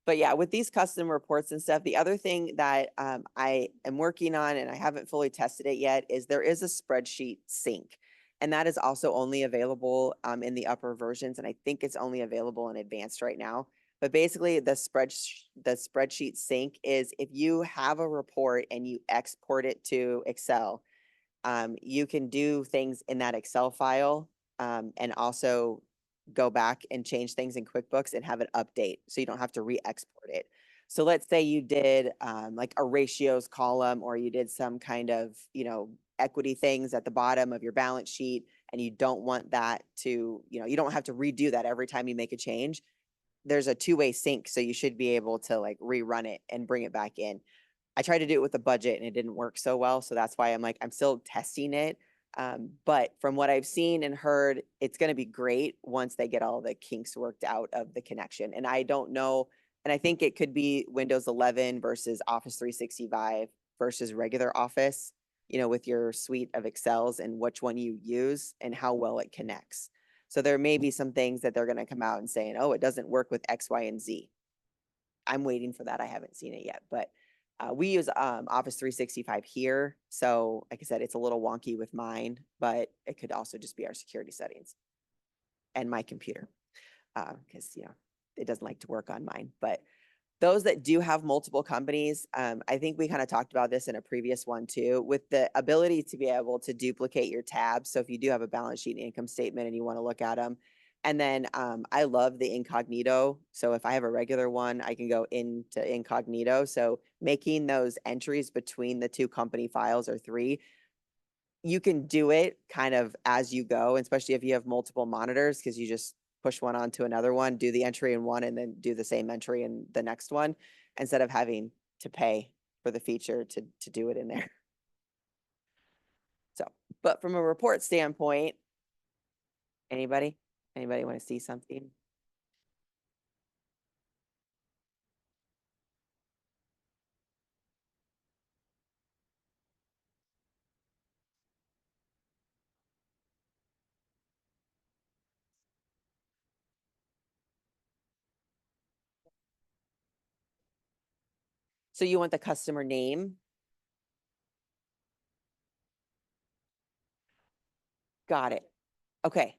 B: But yeah, with these custom reports and stuff, the other thing that I am working on, and I haven't fully tested it yet, is there is a spreadsheet sync. And that is also only available in the upper versions. And I think it's only available in advanced right now. But basically the spreadsheet sync is if you have a report and you export it to Excel, you can do things in that Excel file and also go back and change things in QuickBooks and have it update, so you don't have to re-export it. So let's say you did like a ratios column, or you did some kind of, equity things at the bottom of your balance sheet, and you don't want that to, you don't have to redo that every time you make a change. There's a 2-way sync, so you should be able to like rerun it and bring it back in. I tried to do it with a budget and it didn't work so well. So that's why I'm still testing it. But from what I've seen and heard, it's going to be great once they get all the kinks worked out of the connection. And I don't know, and I think it could be Windows 11 versus Office 365 versus regular Office, with your suite of Excels, and which one you use and how well it connects. So there may be some things that they're going to come out and saying, oh, it doesn't work with X, Y, and Z. I'm waiting for that. I haven't seen it yet, but we use Office 365 here. So like I said, it's a little wonky with mine, but it could also just be our security settings and my computer, because, it doesn't like to work on mine. But those that do have multiple companies, I think we kind of talked about this in a previous one too, with the ability to be able to duplicate your tabs. So if you do have a balance sheet and income statement and you want to look at them, and then I love the incognito. So if I have a regular one, I can go into incognito. So making those entries between the 2 company files, or 3, you can do it kind of as you go, especially if you have multiple monitors, because you just push one onto another one, do the entry in one, and then do the same entry in the next one, instead of having to pay for the feature to do it in there. So, but from a report standpoint, anybody want to see something? So you want the customer name? Got it. Okay.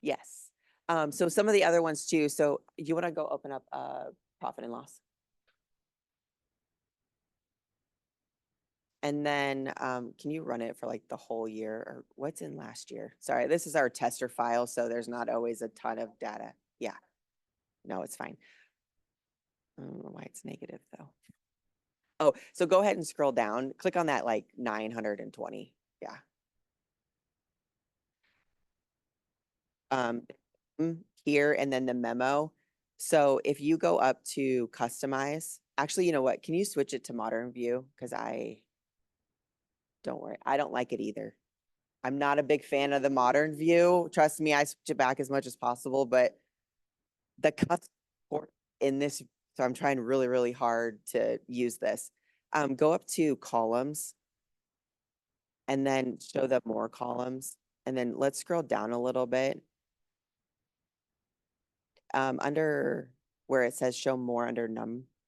B: Yes. So some of the other ones too. So you want to go open up profit and loss? And then can you run it for like the whole year, or what's in last year? Sorry, this is our tester file, so there's not always a ton of data. Yeah. No, it's fine. I don't know why it's negative though. Oh, so go ahead and scroll down. Click on that like 920. Yeah. Here, and then the memo. So if you go up to customize, actually, you know what? Can you switch it to modern view? Because don't worry, I don't like it either. I'm not a big fan of the modern view. Trust me, I switch it back as much as possible, but the custom in this, so I'm trying really, really hard to use this. Go up to columns and then show them more columns. And then let's scroll down a little bit. Under where it says show more under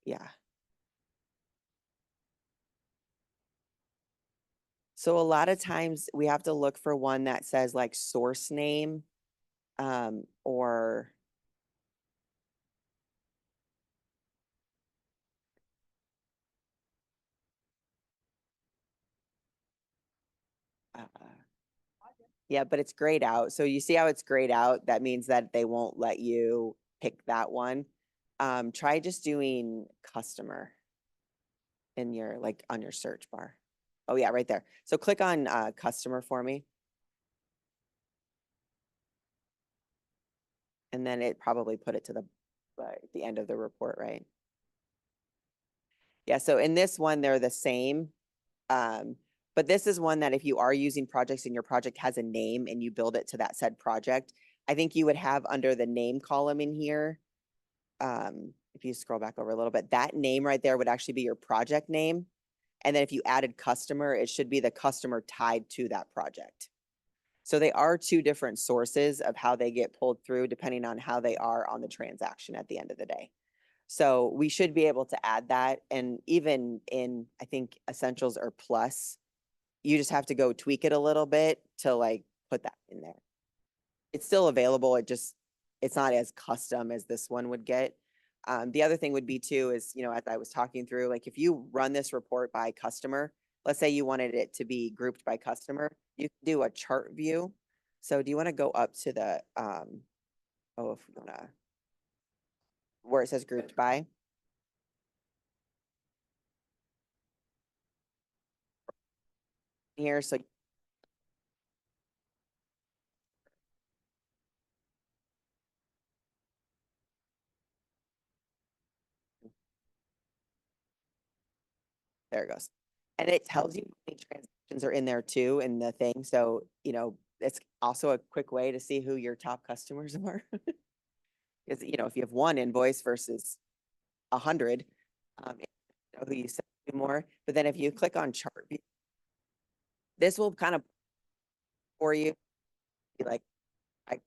B: yeah. So a lot of times we have to look for one that says like source name, or uh, yeah, but it's grayed out. So you see how it's grayed out? That means that they won't let you pick that one. Try just doing customer in your, like on your search bar. Oh yeah, right there. So click on customer for me. And then it probably put it to the end of the report, right? Yeah, so in this one, they're the same. But this is one that if you are using projects and your project has a name and you build it to that said project, I think you would have under the name column in here. If you scroll back over a little bit, that name right there would actually be your project name. And then if you added customer, it should be the customer tied to that project. So they are two different sources of how they get pulled through depending on how they are on the transaction at the end of the day. So we should be able to add that. And even in, I think, Essentials or Plus, you just have to go tweak it a little bit to like put that in there. It's still available. It's not as custom as this one would get. The other thing would be too is, as I was talking through, like if you run this report by customer, let's say you wanted it to be grouped by customer, you can do a chart view. So do you want to go up to the, if you want to, where it says grouped by? Here, so there it goes. And it tells you how many transactions are in there too in the thing. So, it's also a quick way to see who your top customers are. Because, if you have one invoice versus 100, you know who you send to more. But then if you click on chart view, this will kind of for you be like, I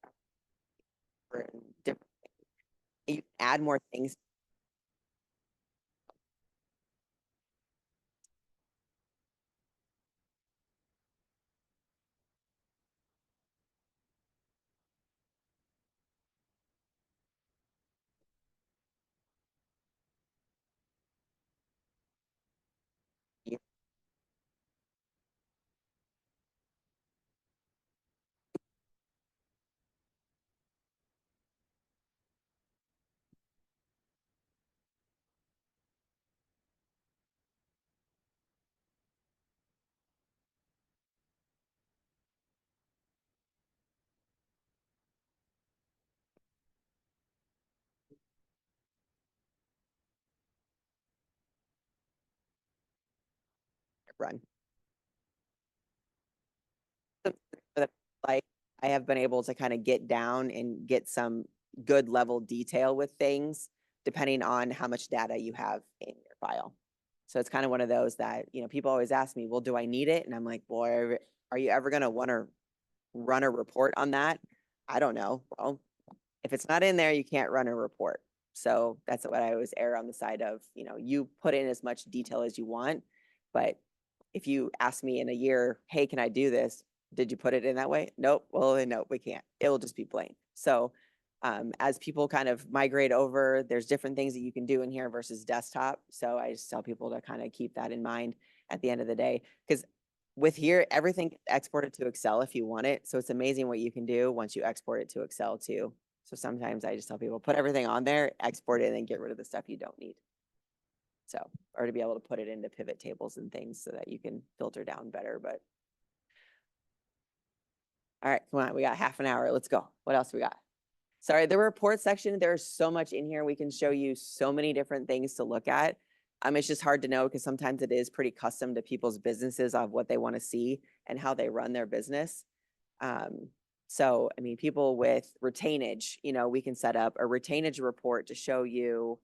B: for different, you can add more things. You run. Like I have been able to kind of get down and get some good level detail with things depending on how much data you have in your file. So it's kind of one of those that, people always ask me, well, do I need it? And I'm like, boy, are you ever going to want to run a report on that? I don't know. Well, if it's not in there, you can't run a report. So that's what I always err on the side of, you put in as much detail as you want, but if you ask me in a year, hey, can I do this? Did you put it in that way? Nope. Well, then nope, we can't. It will just be blank. So as people kind of migrate over, there's different things that you can do in here versus desktop. So I just tell people to kind of keep that in mind at the end of the day. Because with here, everything gets exported to Excel if you want it. So it's amazing what you can do once you export it to Excel too. So sometimes I just tell people, put everything on there, export it, and then get rid of the stuff you don't need. So, or to be able to put it into pivot tables and things so that you can filter down better. But all right, come on, we got half an hour. Let's go. What else we got? Sorry, the report section, there's so much in here. We can show you so many different things to look at. It's just hard to know because sometimes it is pretty custom to people's businesses of what they want to see and how they run their business. So, I mean, people with retainage, we can set up a retainage report to show you,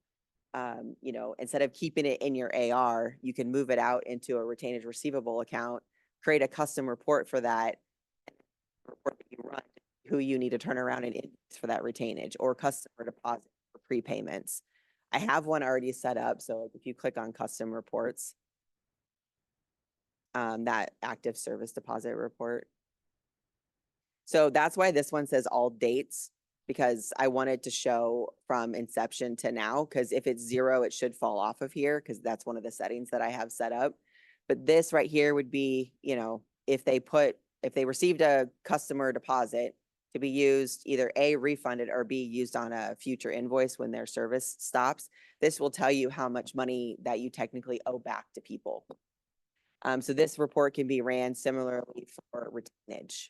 B: instead of keeping it in your AR, you can move it out into a retainage receivable account, create a custom report for that, report that you run, who you need to turn around and invoice for that retainage or customer deposit for prepayments. I have one already set up. So if you click on custom reports, that active service deposit report. So that's why this one says all dates, because I wanted to show from inception to now, because if it's 0, it should fall off of here because that's one of the settings that I have set up. But this right here would be, if they received a customer deposit to be used, either A, refunded, or B, used on a future invoice when their service stops, this will tell you how much money that you technically owe back to people. So this report can be ran similarly for retainage,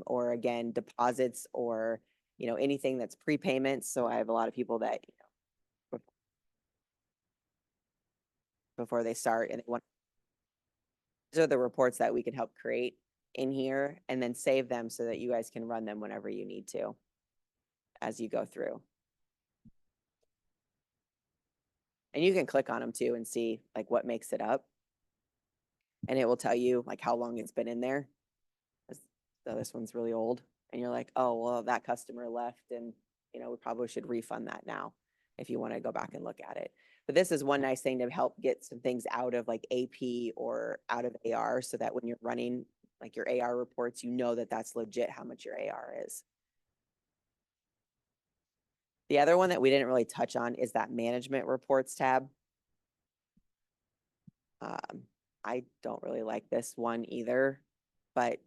B: or again, deposits, or, anything that's prepayments. So I have a lot of people that, before they start and they want, these are the reports that we can help create in here and then save them so that you guys can run them whenever you need to as you go through. And you can click on them too and see like what makes it up. And it will tell you like how long it's been in there. So this one's really old and you're like, oh, well, that customer left and, we probably should refund that now if you want to go back and look at it. But this is one nice thing to help get some things out of like AP or out of AR so that when you're running like your AR reports, that that's legit how much your AR is. The other one that we didn't really touch on is that management reports tab. I don't really like this one either, but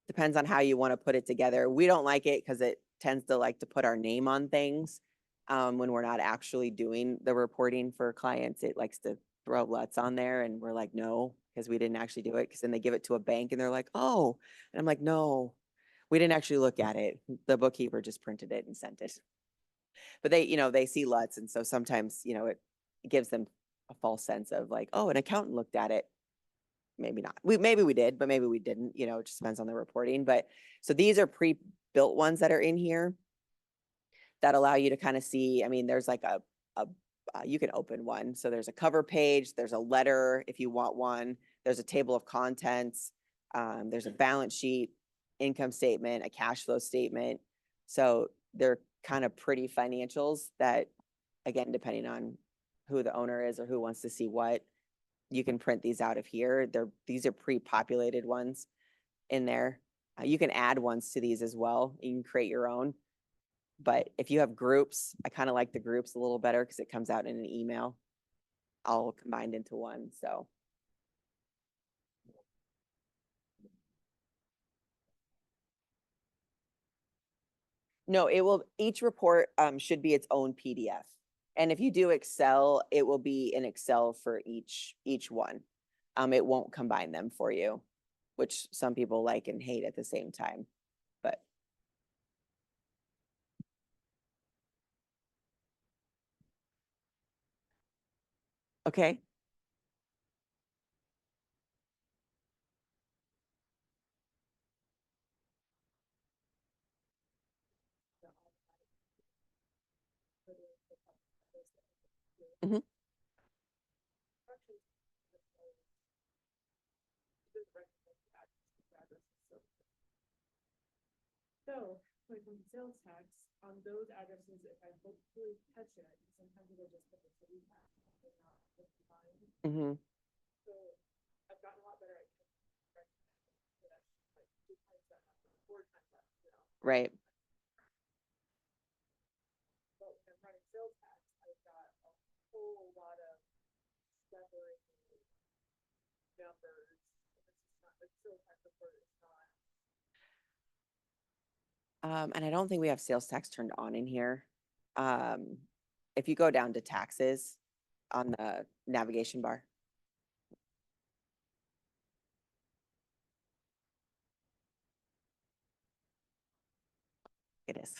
B: depends on how you want to put it together. We don't like it because it tends to like to put our name on things when we're not actually doing the reporting for clients. It likes to throw LUTs on there and we're like, no, because we didn't actually do it, because then they give it to a bank and they're like, oh, and I'm like, no, we didn't actually look at it. The bookkeeper just printed it and sent it. But they, they see LUTs. And so sometimes, it gives them a false sense of like, oh, an accountant looked at it. Maybe not. Maybe we did, but maybe we didn't, it just depends on the reporting. But so these are pre-built ones that are in here that allow you to kind of see. I mean, there's like you can open one. So there's a cover page, there's a letter if you want one, there's a table of contents, there's a balance sheet, income statement, a cash flow statement. So they're kind of pretty financials that, again, depending on who the owner is or who wants to see what, you can print these out of here. These are pre-populated ones in there. You can add ones to these as well. You can create your own. But if you have groups, I kind of like the groups a little better because it comes out in an email all combined into one. So. No, each report should be its own PDF. And if you do Excel, it will be in Excel for each one. It won't combine them for you, which some people like and hate at the same time. But okay. Mhm.
A: So, like with sales tax, on those addresses, if I hopefully catch it, sometimes it'll just put the city tax.
B: Mhm.
A: So I've gotten a lot better at
B: Right.
A: but when I'm running sales tax, I've got a whole lot of separating numbers. It's not like sales tax report is not.
B: And I don't think we have sales tax turned on in here. If you go down to taxes on the navigation bar. It is.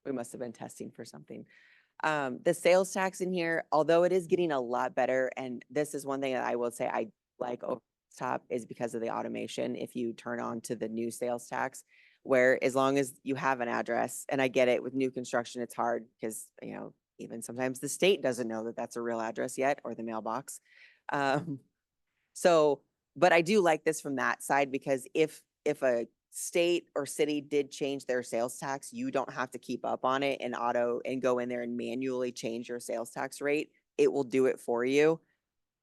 B: We must have been testing for something. The sales tax in here, although it is getting a lot better, and this is one thing that I will say I like over the top is because of the automation. If you turn on to the new sales tax, where as long as you have an address, and I get it with new construction, it's hard because, even sometimes the state doesn't know that that's a real address yet, or the mailbox. Um, so, but I do like this from that side because if a state or city did change their sales tax, you don't have to keep up on it and go in there and manually change your sales tax rate. It will do it for you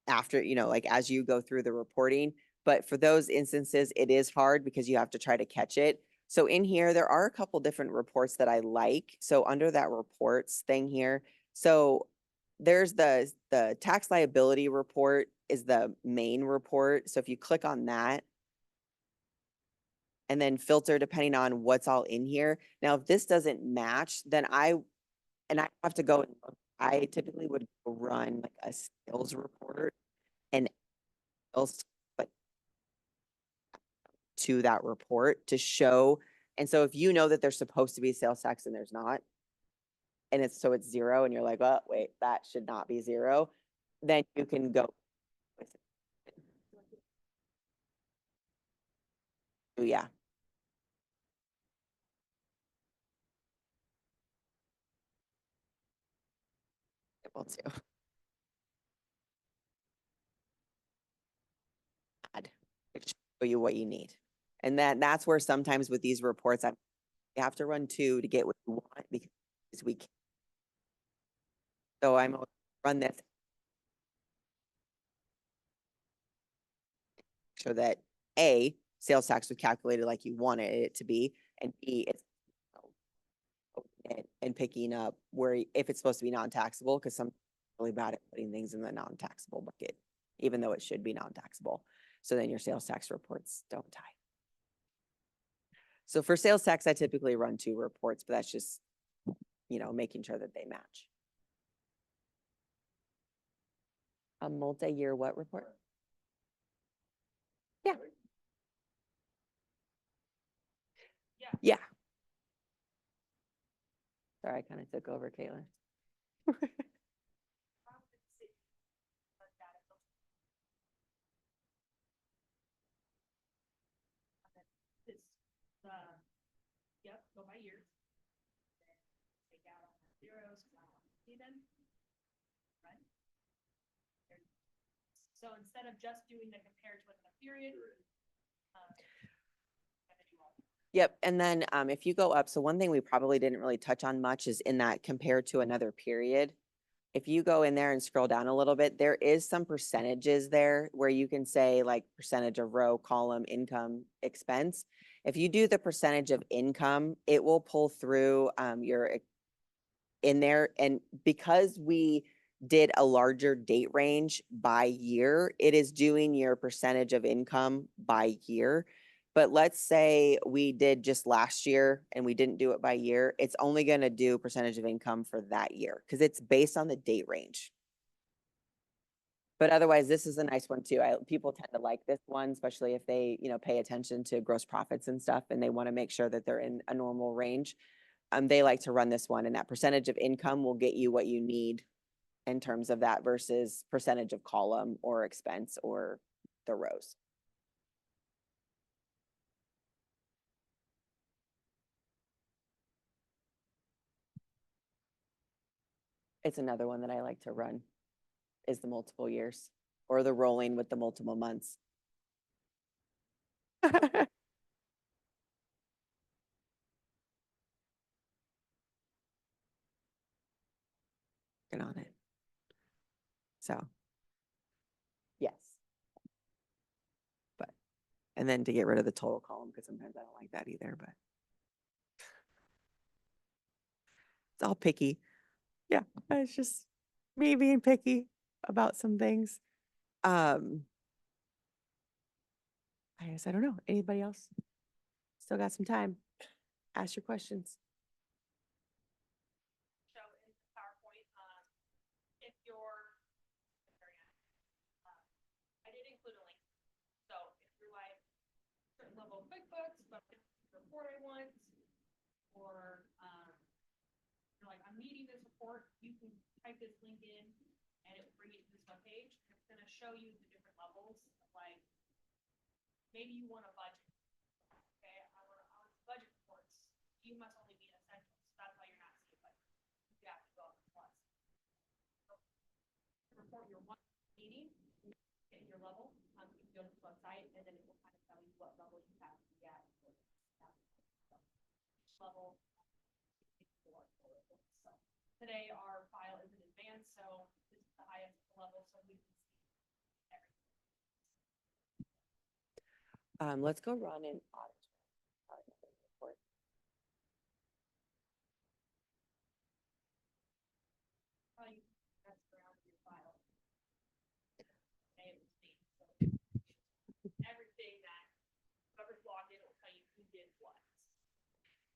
B: after, like as you go through the reporting. But for those instances, it is hard because you have to try to catch it. So in here, there are a couple different reports that I like. So under that reports thing here, so there's the tax liability report is the main report. So if you click on that, and then filter depending on what's all in here. Now, if this doesn't match, then I have to go, I typically would run like a sales report and else like to that report to show. And so if you know that there's supposed to be sales tax and there's not, and it's 0 and you're like, oh, wait, that should not be 0, then you can go with it. Oh, yeah. Able to add, show you what you need. And that's where sometimes with these reports, you have to run 2 to get what you want because we can. So I'm gonna run this. So that A, sales tax was calculated like you wanted it to be, and B, it's and picking up where if it's supposed to be non-taxable, because some really bad at putting things in the non-taxable bucket, even though it should be non-taxable. So then your sales tax reports don't tie. So for sales tax, I typically run 2 reports, but that's just, making sure that they match. A multi-year what report? Yeah. Yeah. Sorry, I kind of took over, Caitlin.
A: Yep, go by years. Take out all the zeros, see them. Right? So instead of just doing the compared within a period.
B: Yep, and then if you go up, so one thing we probably didn't really touch on much is in that compared to another period. If you go in there and scroll down a little bit, there is some percentages there where you can say like percentage of row, column, income, expense. If you do the percentage of income, it will pull through your in there. And because we did a larger date range by year, it is doing your percentage of income by year. But let's say we did just last year and we didn't do it by year, it's only going to do percentage of income for that year because it's based on the date range. But otherwise, this is a nice one too. People tend to like this one, especially if they, pay attention to gross profits and stuff and they want to make sure that they're in a normal range. They like to run this one, and that percentage of income will get you what you need in terms of that versus percentage of column or expense or the rows. It's another one that I like to run is the multiple years or the rolling with the multiple months. Get on it. So, yes. But, and then to get rid of the total column, because sometimes I don't like that either, but it's all picky. Yeah, it's just me being picky about some things. I guess I don't know. Anybody else? Still got some time. Ask your questions.
A: Show in the PowerPoint, if you're, I did include a link. So if you're like certain level of QuickBooks, but the report I want, or I'm needing this report, you can type this link in and it will bring you to this webpage. It's gonna show you the different levels, like maybe you want a budget. Okay, I want budget reports. You must only be in essentials. That's why you're not seeing budget. You have to go up to plus. Report your one meeting, get your level, you can go to the website and then it will kind of tell you what level you have to be at. Each level. So today our file is in advance, so this is the highest level, so we can see everything.
B: Let's go run an audit report.
A: You can mess around with your file. So everything that whoever's logged in will tell you who did what.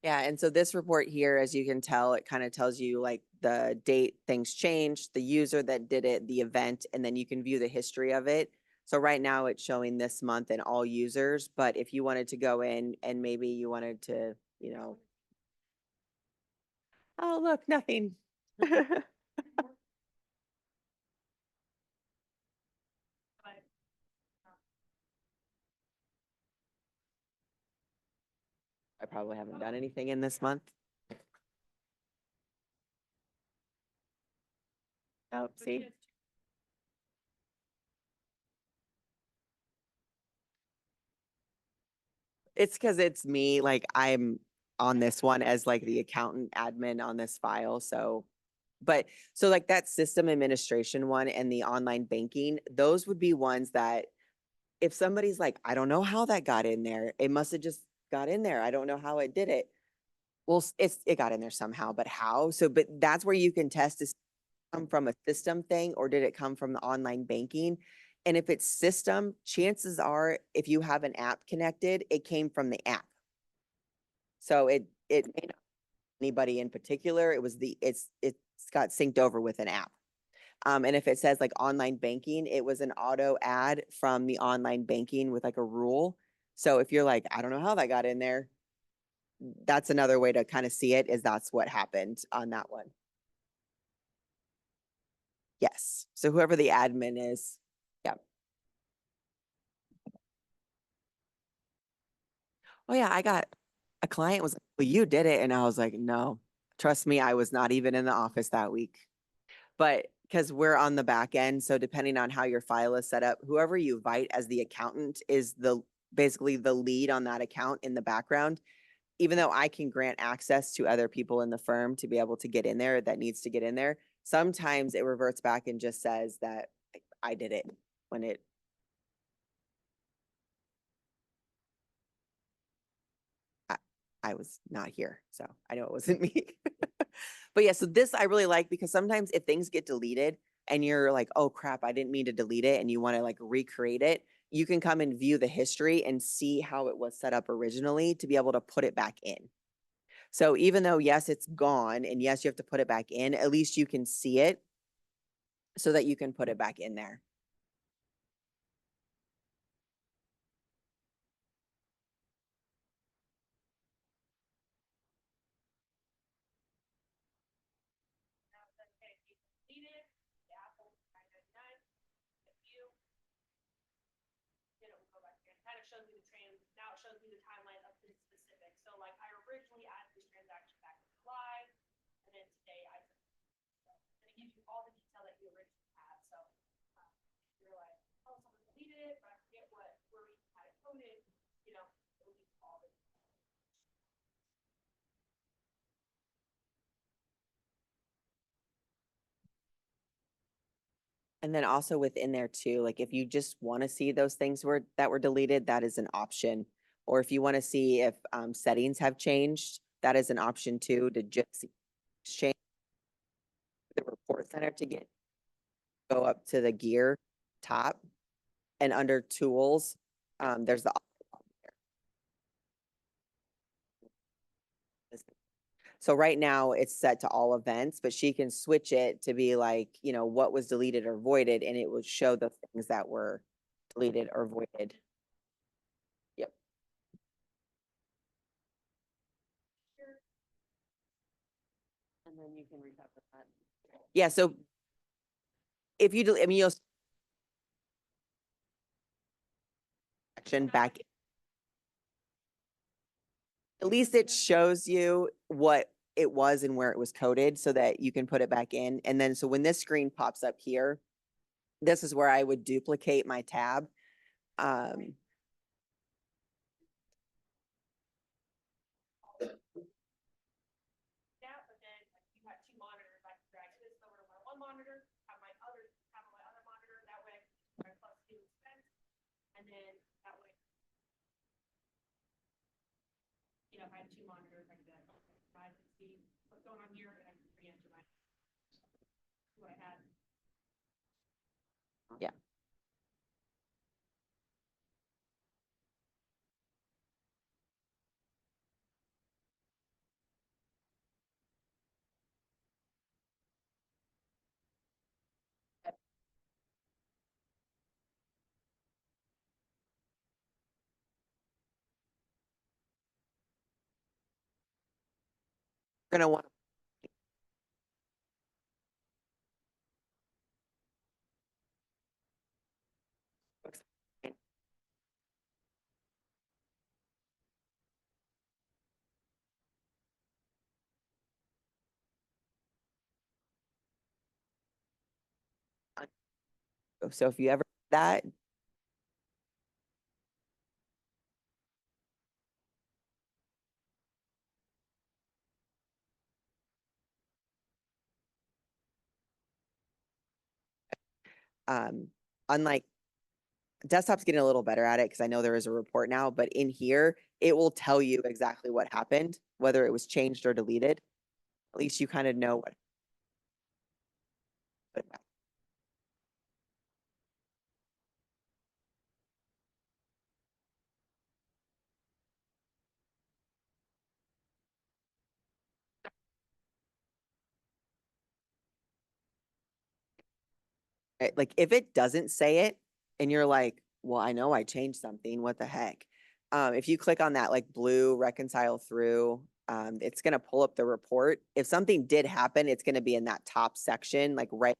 B: Yeah, and so this report here, as you can tell, it kind of tells you like the date things changed, the user that did it, the event, and then you can view the history of it. So right now it's showing this month and all users, but if you wanted to go in and maybe you wanted to, you know, oh, look, nothing. I probably haven't done anything in this month. Oh, see? It's because it's me, like I'm on this one as like the accountant admin on this file, so. But, so like that system administration one and the online banking, those would be ones that if somebody's like, I don't know how that got in there, it must have just got in there. I don't know how it did it. Well, it got in there somehow, but how? So, but that's where you can test to come from a system thing or did it come from the online banking? And if it's system, chances are if you have an app connected, it came from the app. So it may not be anybody in particular. It was it's got synced over with an app. And if it says like online banking, it was an auto add from the online banking with like a rule. So if you're like, I don't know how that got in there, that's another way to kind of see it is that's what happened on that one. Yes. So whoever the admin is, yeah. Oh yeah, I got a client was like, well, you did it. And I was like, no, trust me, I was not even in the office that week. But because we're on the back end, so depending on how your file is set up, whoever you invite as the accountant is basically the lead on that account in the background. Even though I can grant access to other people in the firm to be able to get in there that needs to get in there, sometimes it reverts back and just says that I did it when I was not here. So I know it wasn't me. But yeah, so this I really like because sometimes if things get deleted and you're like, oh crap, I didn't mean to delete it and you want to like recreate it, you can come and view the history and see how it was set up originally to be able to put it back in. So even though, yes, it's gone and yes, you have to put it back in, at least you can see it so that you can put it back in there.
A: Kind of shows you now it shows you the timeline of this specific. So like I originally added this transaction back in July, and then today and it gives you all the detail that you originally had. So you're like, oh, someone deleted it, but I forget where we had it coded, you know, it'll give you all the
B: And then also within there too, like if you just want to see those things that were deleted, that is an option. Or if you want to see if settings have changed, that is an option too, to just change the report center to go up to the gear top and under tools, there's the so right now it's set to all events, but she can switch it to be like, you know, what was deleted or voided, and it would show the things that were deleted or voided. Yep. And then you can recover that. Yeah, so if you do, I mean, you'll action back. At least it shows you what it was and where it was coded so that you can put it back in. And then, so when this screen pops up here, this is where I would duplicate my tab.
A: Yeah, but then you had two monitors, I could drag this over to my one monitor, have my other monitor, that way my plus two expense, and then that way. You know, if I had two monitors, I could have, I could see what's going on here, and I could re-enter what I had.
B: Yeah. You're gonna want so if you ever that, unlike desktop's getting a little better at it because I know there is a report now, but in here, it will tell you exactly what happened, whether it was changed or deleted. At least you kind of know what. Like if it doesn't say it and you're like, well, I know I changed something, what the heck? If you click on that like blue reconcile through, it's gonna pull up the report. If something did happen, it's gonna be in that top section, like right.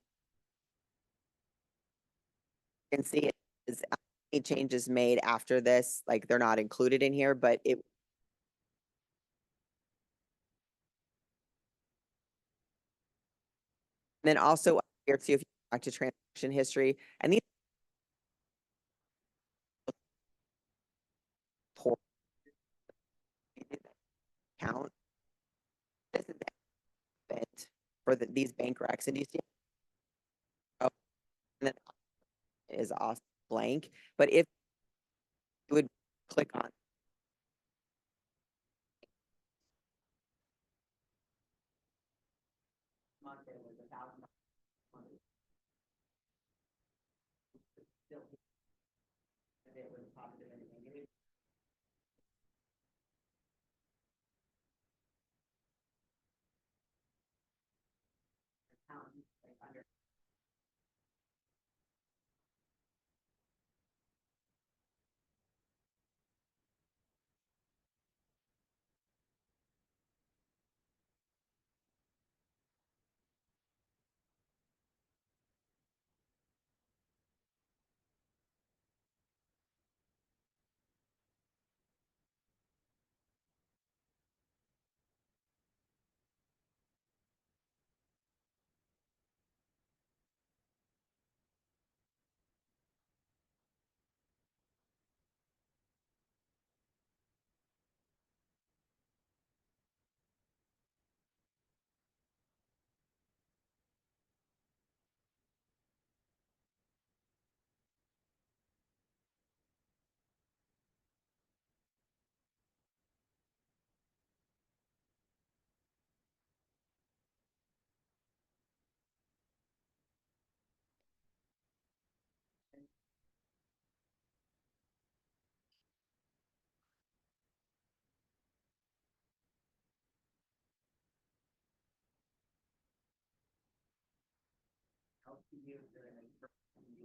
B: You can see it is any changes made after this, like they're not included in here, but it. Then also here too, if you go back to transaction history, and these count. This is the event for these bank recs, and you see, oh, and then is off blank. But if you would click on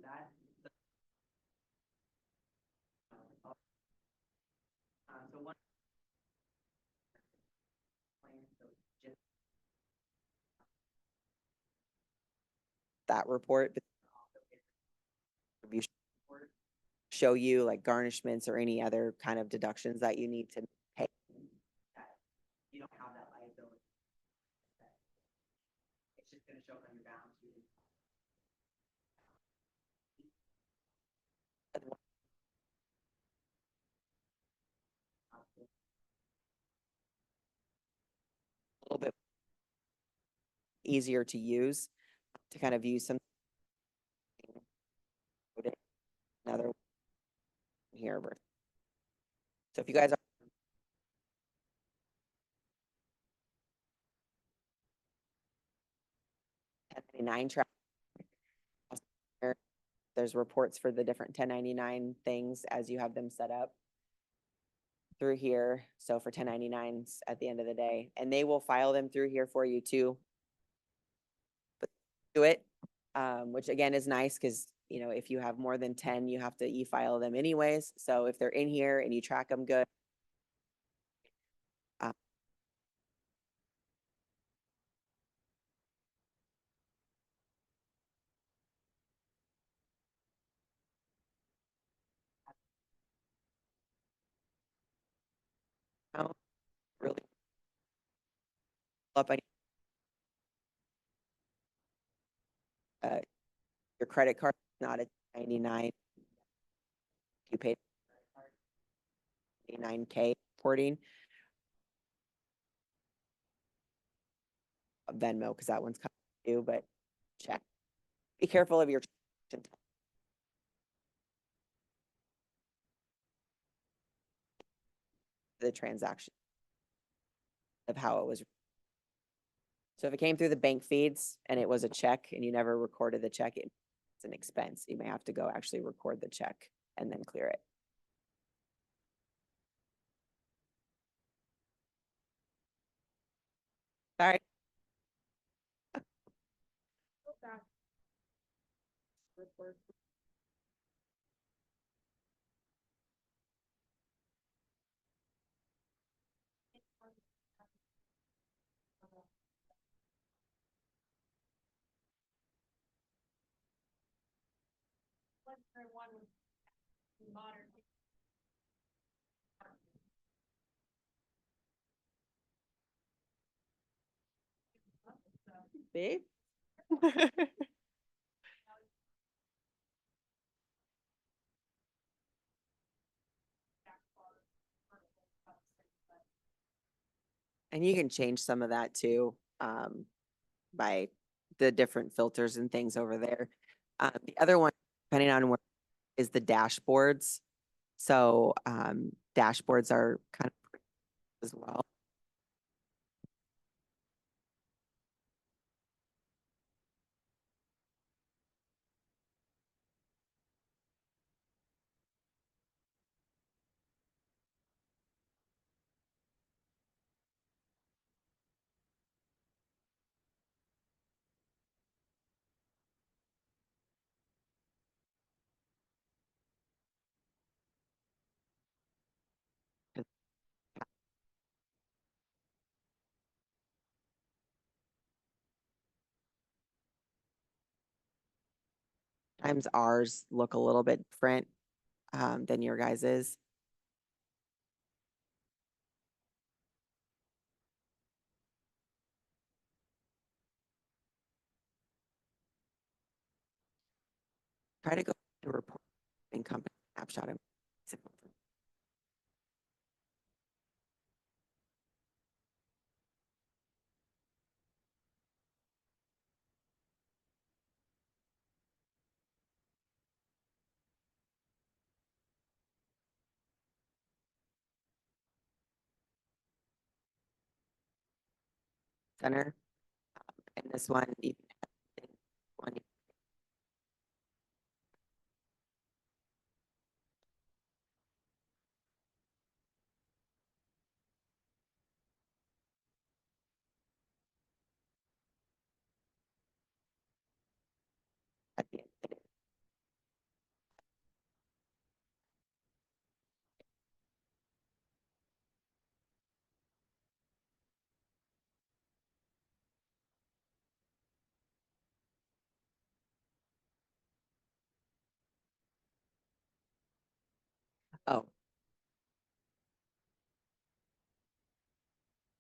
B: that. So one plan, so just that report. But contribution report show you like garnishments or any other kind of deductions that you need to pay. You don't have that liability. It's just gonna show up on your balance sheet. A little bit easier to use, to kind of use some another here. So if you guys are 1099 track, there's reports for the different 1099 things as you have them set up through here. So for 1099s at the end of the day, and they will file them through here for you too. But do it, which again is nice because, you know, if you have more than 10, you have to e-file them anyways. So if they're in here and you track them good. Really up on your credit card, not a 99. You paid 9K reporting. Venmo, because that one's coming due, but check. Be careful of your the transaction of how it was. So if it came through the bank feeds and it was a check and you never recorded the check, it's an expense. You may have to go actually record the check and then clear it. All right. Babe? And you can change some of that too, by the different filters and things over there. The other one, depending on where, is the dashboards. So, dashboards are kind of as well. Times ours look a little bit different, than your guys's. Try to go to report and company snapshot. Center. And this one, even one at the end of the day. Oh.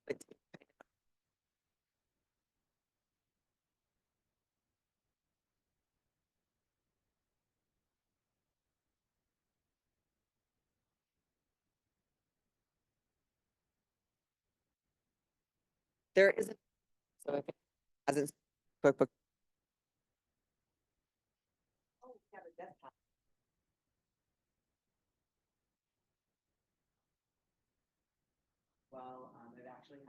B: But there isn't, so if it hasn't QuickBooks. Oh, yeah, but desktop. Well, it actually.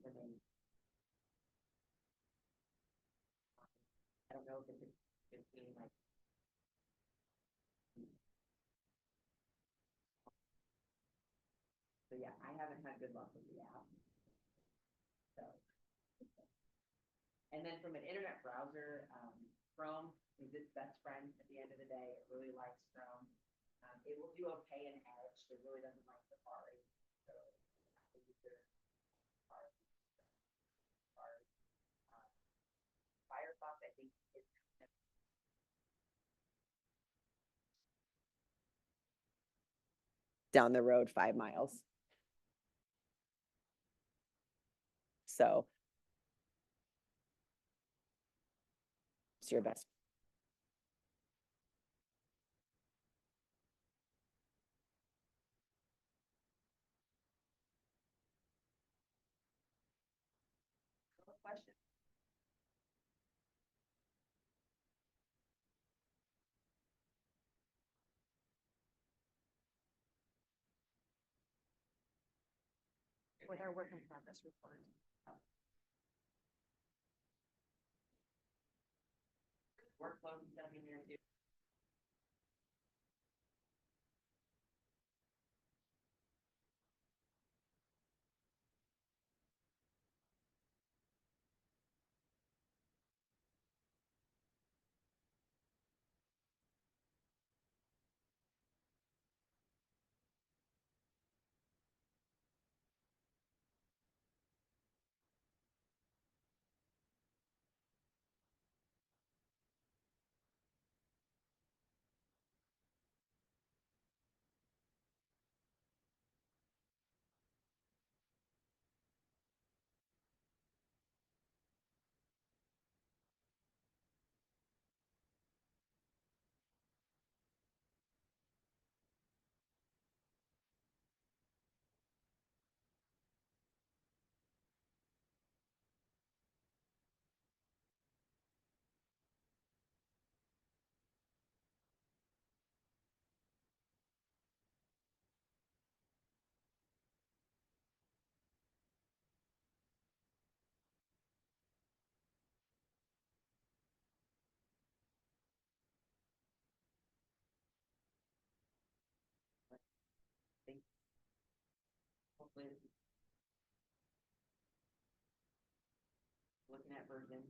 B: And then I don't know if it's between like. So yeah, I haven't had good luck with the app. So. And then from an internet browser, Chrome is its best friend at the end of the day. It really likes Chrome. It will do okay in Edge. It really doesn't like Safari. So I use their Safari. Um, Firefox, I think, is down the road 5 miles. So it's your best. Question.
A: With our work in progress report.
B: Workflow stuff in here too. Hopefully, looking at version.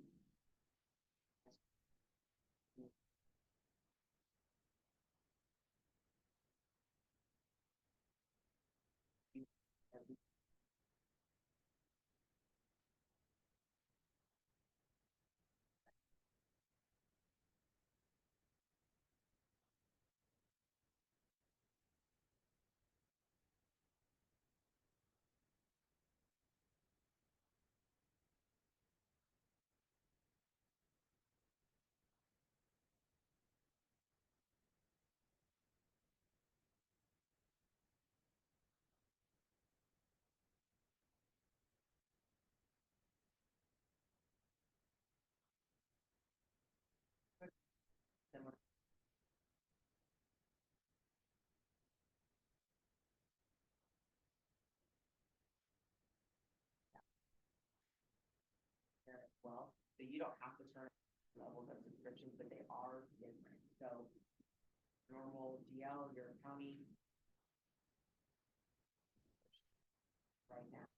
B: Similar. There as well. So you don't have to turn levels of subscriptions, but they are different. So normal GL, your county right now.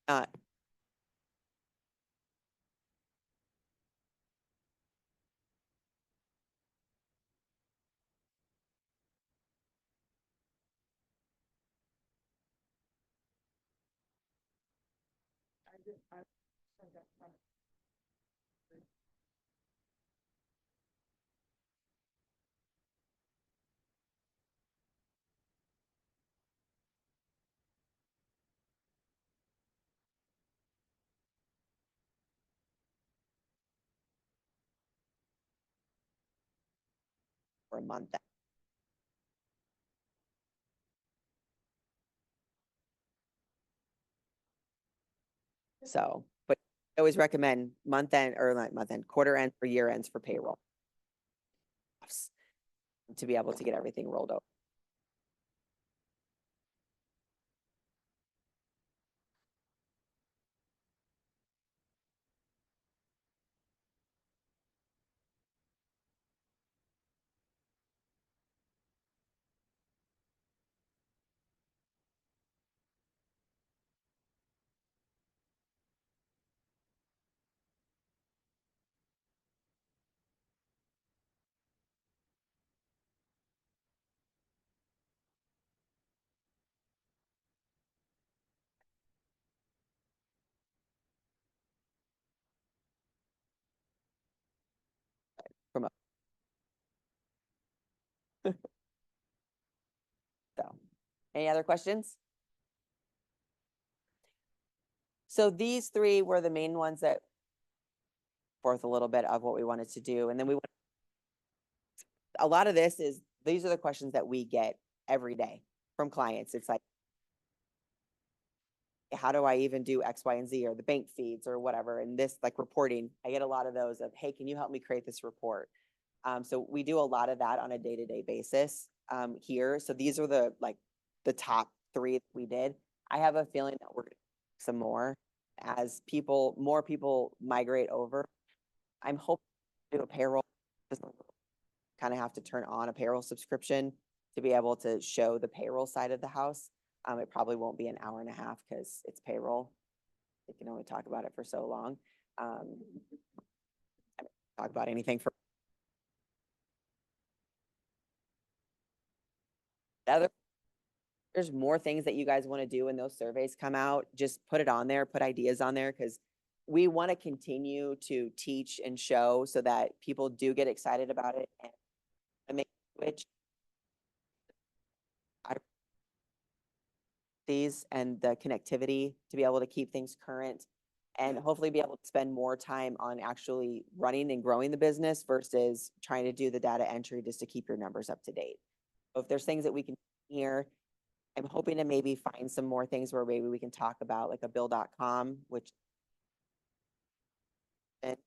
B: Uh, for a month. So, but I always recommend month end or not month end, quarter end or year ends for payroll. To be able to get everything rolled over. From a- So, any other questions? So these three were the main ones that forth a little bit of what we wanted to do. And then a lot of this is, these are the questions that we get every day from clients. It's like, how do I even do X, Y, and Z or the bank feeds or whatever? And this like reporting, I get a lot of those of, hey, can you help me create this report? So we do a lot of that on a day-to-day basis here. So these are the top three that we did. I have a feeling that we're gonna do some more as more people migrate over. I'm hoping to do a payroll, kind of have to turn on a payroll subscription to be able to show the payroll side of the house. It probably won't be an hour and a half because it's payroll. We can only talk about it for so long. I don't talk about anything for other. There's more things that you guys want to do when those surveys come out. Just put it on there, put ideas on there because we want to continue to teach and show so that people do get excited about it and make switch. These and the connectivity to be able to keep things current and hopefully be able to spend more time on actually running and growing the business versus trying to do the data entry just to keep your numbers up to date. So if there's things that we can here, I'm hoping to maybe find some more things where maybe we can talk about like a bill.com, which and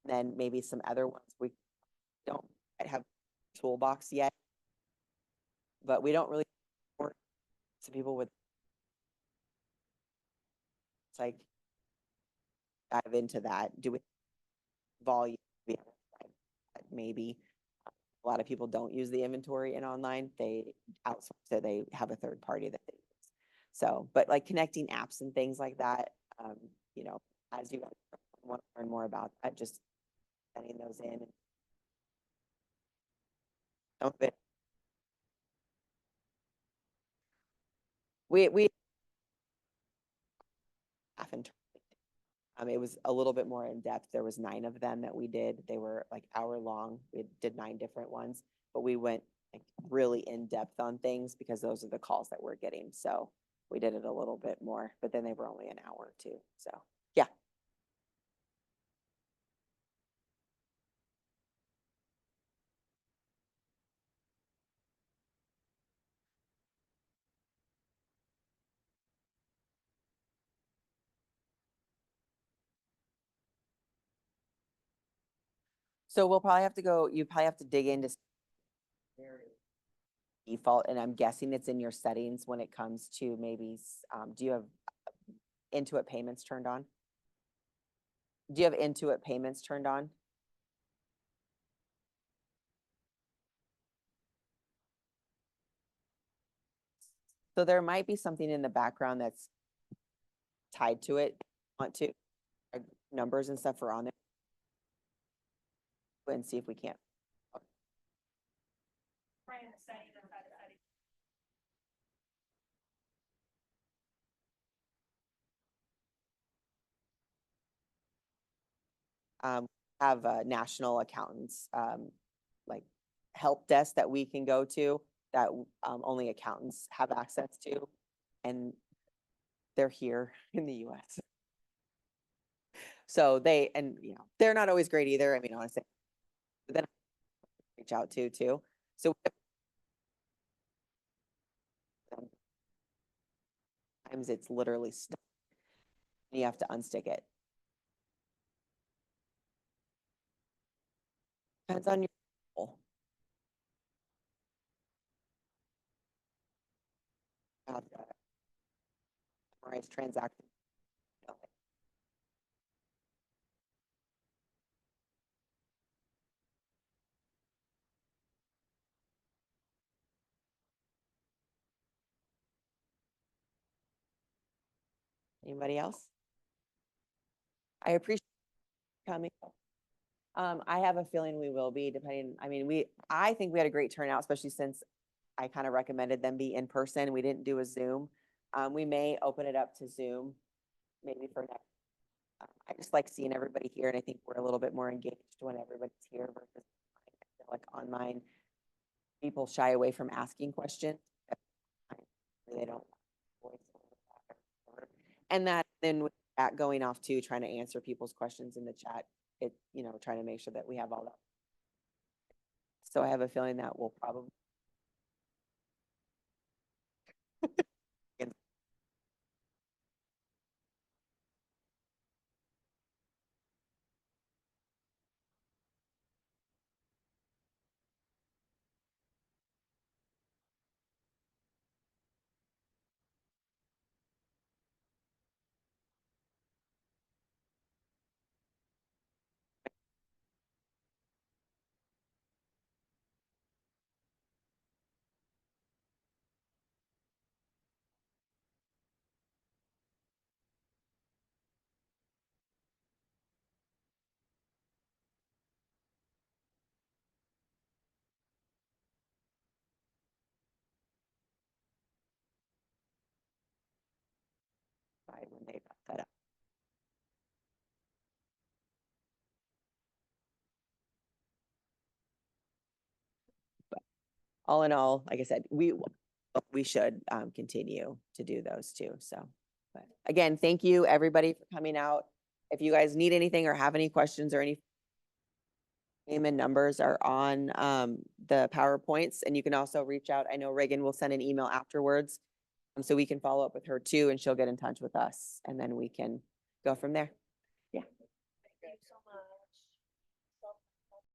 B: then maybe some other ones we don't have toolbox yet, but we don't really work to people with it's like dive into that. Do we volume? Maybe a lot of people don't use the inventory in online. They outsource it. They have a third party that they use. So, but like connecting apps and things like that, you know, as you guys want to learn more about that, just sending those in. Some of it, we often it was a little bit more in depth. There was 9 of them that we did. They were like hour long. We did 9 different ones, but we went like really in depth on things because those are the calls that we're getting. So we did it a little bit more, but then they were only an hour too. So yeah. So we'll probably have to go, you probably have to dig into default, and I'm guessing it's in your settings when it comes to maybe, do you have Intuit payments turned on? Do you have Intuit payments turned on? So there might be something in the background that's tied to it, want to, our numbers and stuff are on there. And see if we can't. Have national accountants, like help desk that we can go to that only accountants have access to. And they're here in the US. So they, and you know, they're not always great either. I mean, honestly, but then reach out to too. So sometimes it's literally stuck. You have to unstick it. Depends on your goal. Have to memorize transaction. Anybody else? I appreciate you coming. I have a feeling we will be depending, I mean, I think we had a great turnout, especially since I kind of recommended them be in person. We didn't do a Zoom. We may open it up to Zoom, maybe for next. I just like seeing everybody here, and I think we're a little bit more engaged when everybody's here versus I feel like online. People shy away from asking questions. They don't. And that then with that going off too, trying to answer people's questions in the chat, it, you know, trying to make sure that we have all that. So I have a feeling that we'll probably. When they got that up. But all in all, like I said, we should continue to do those too. So, but again, thank you everybody for coming out. If you guys need anything or have any questions or any name and numbers are on the PowerPoints, and you can also reach out. I know Reagan will send an email afterwards, so we can follow up with her too, and she'll get in touch with us, and then we can go from there. Yeah.
A: Thank you so much.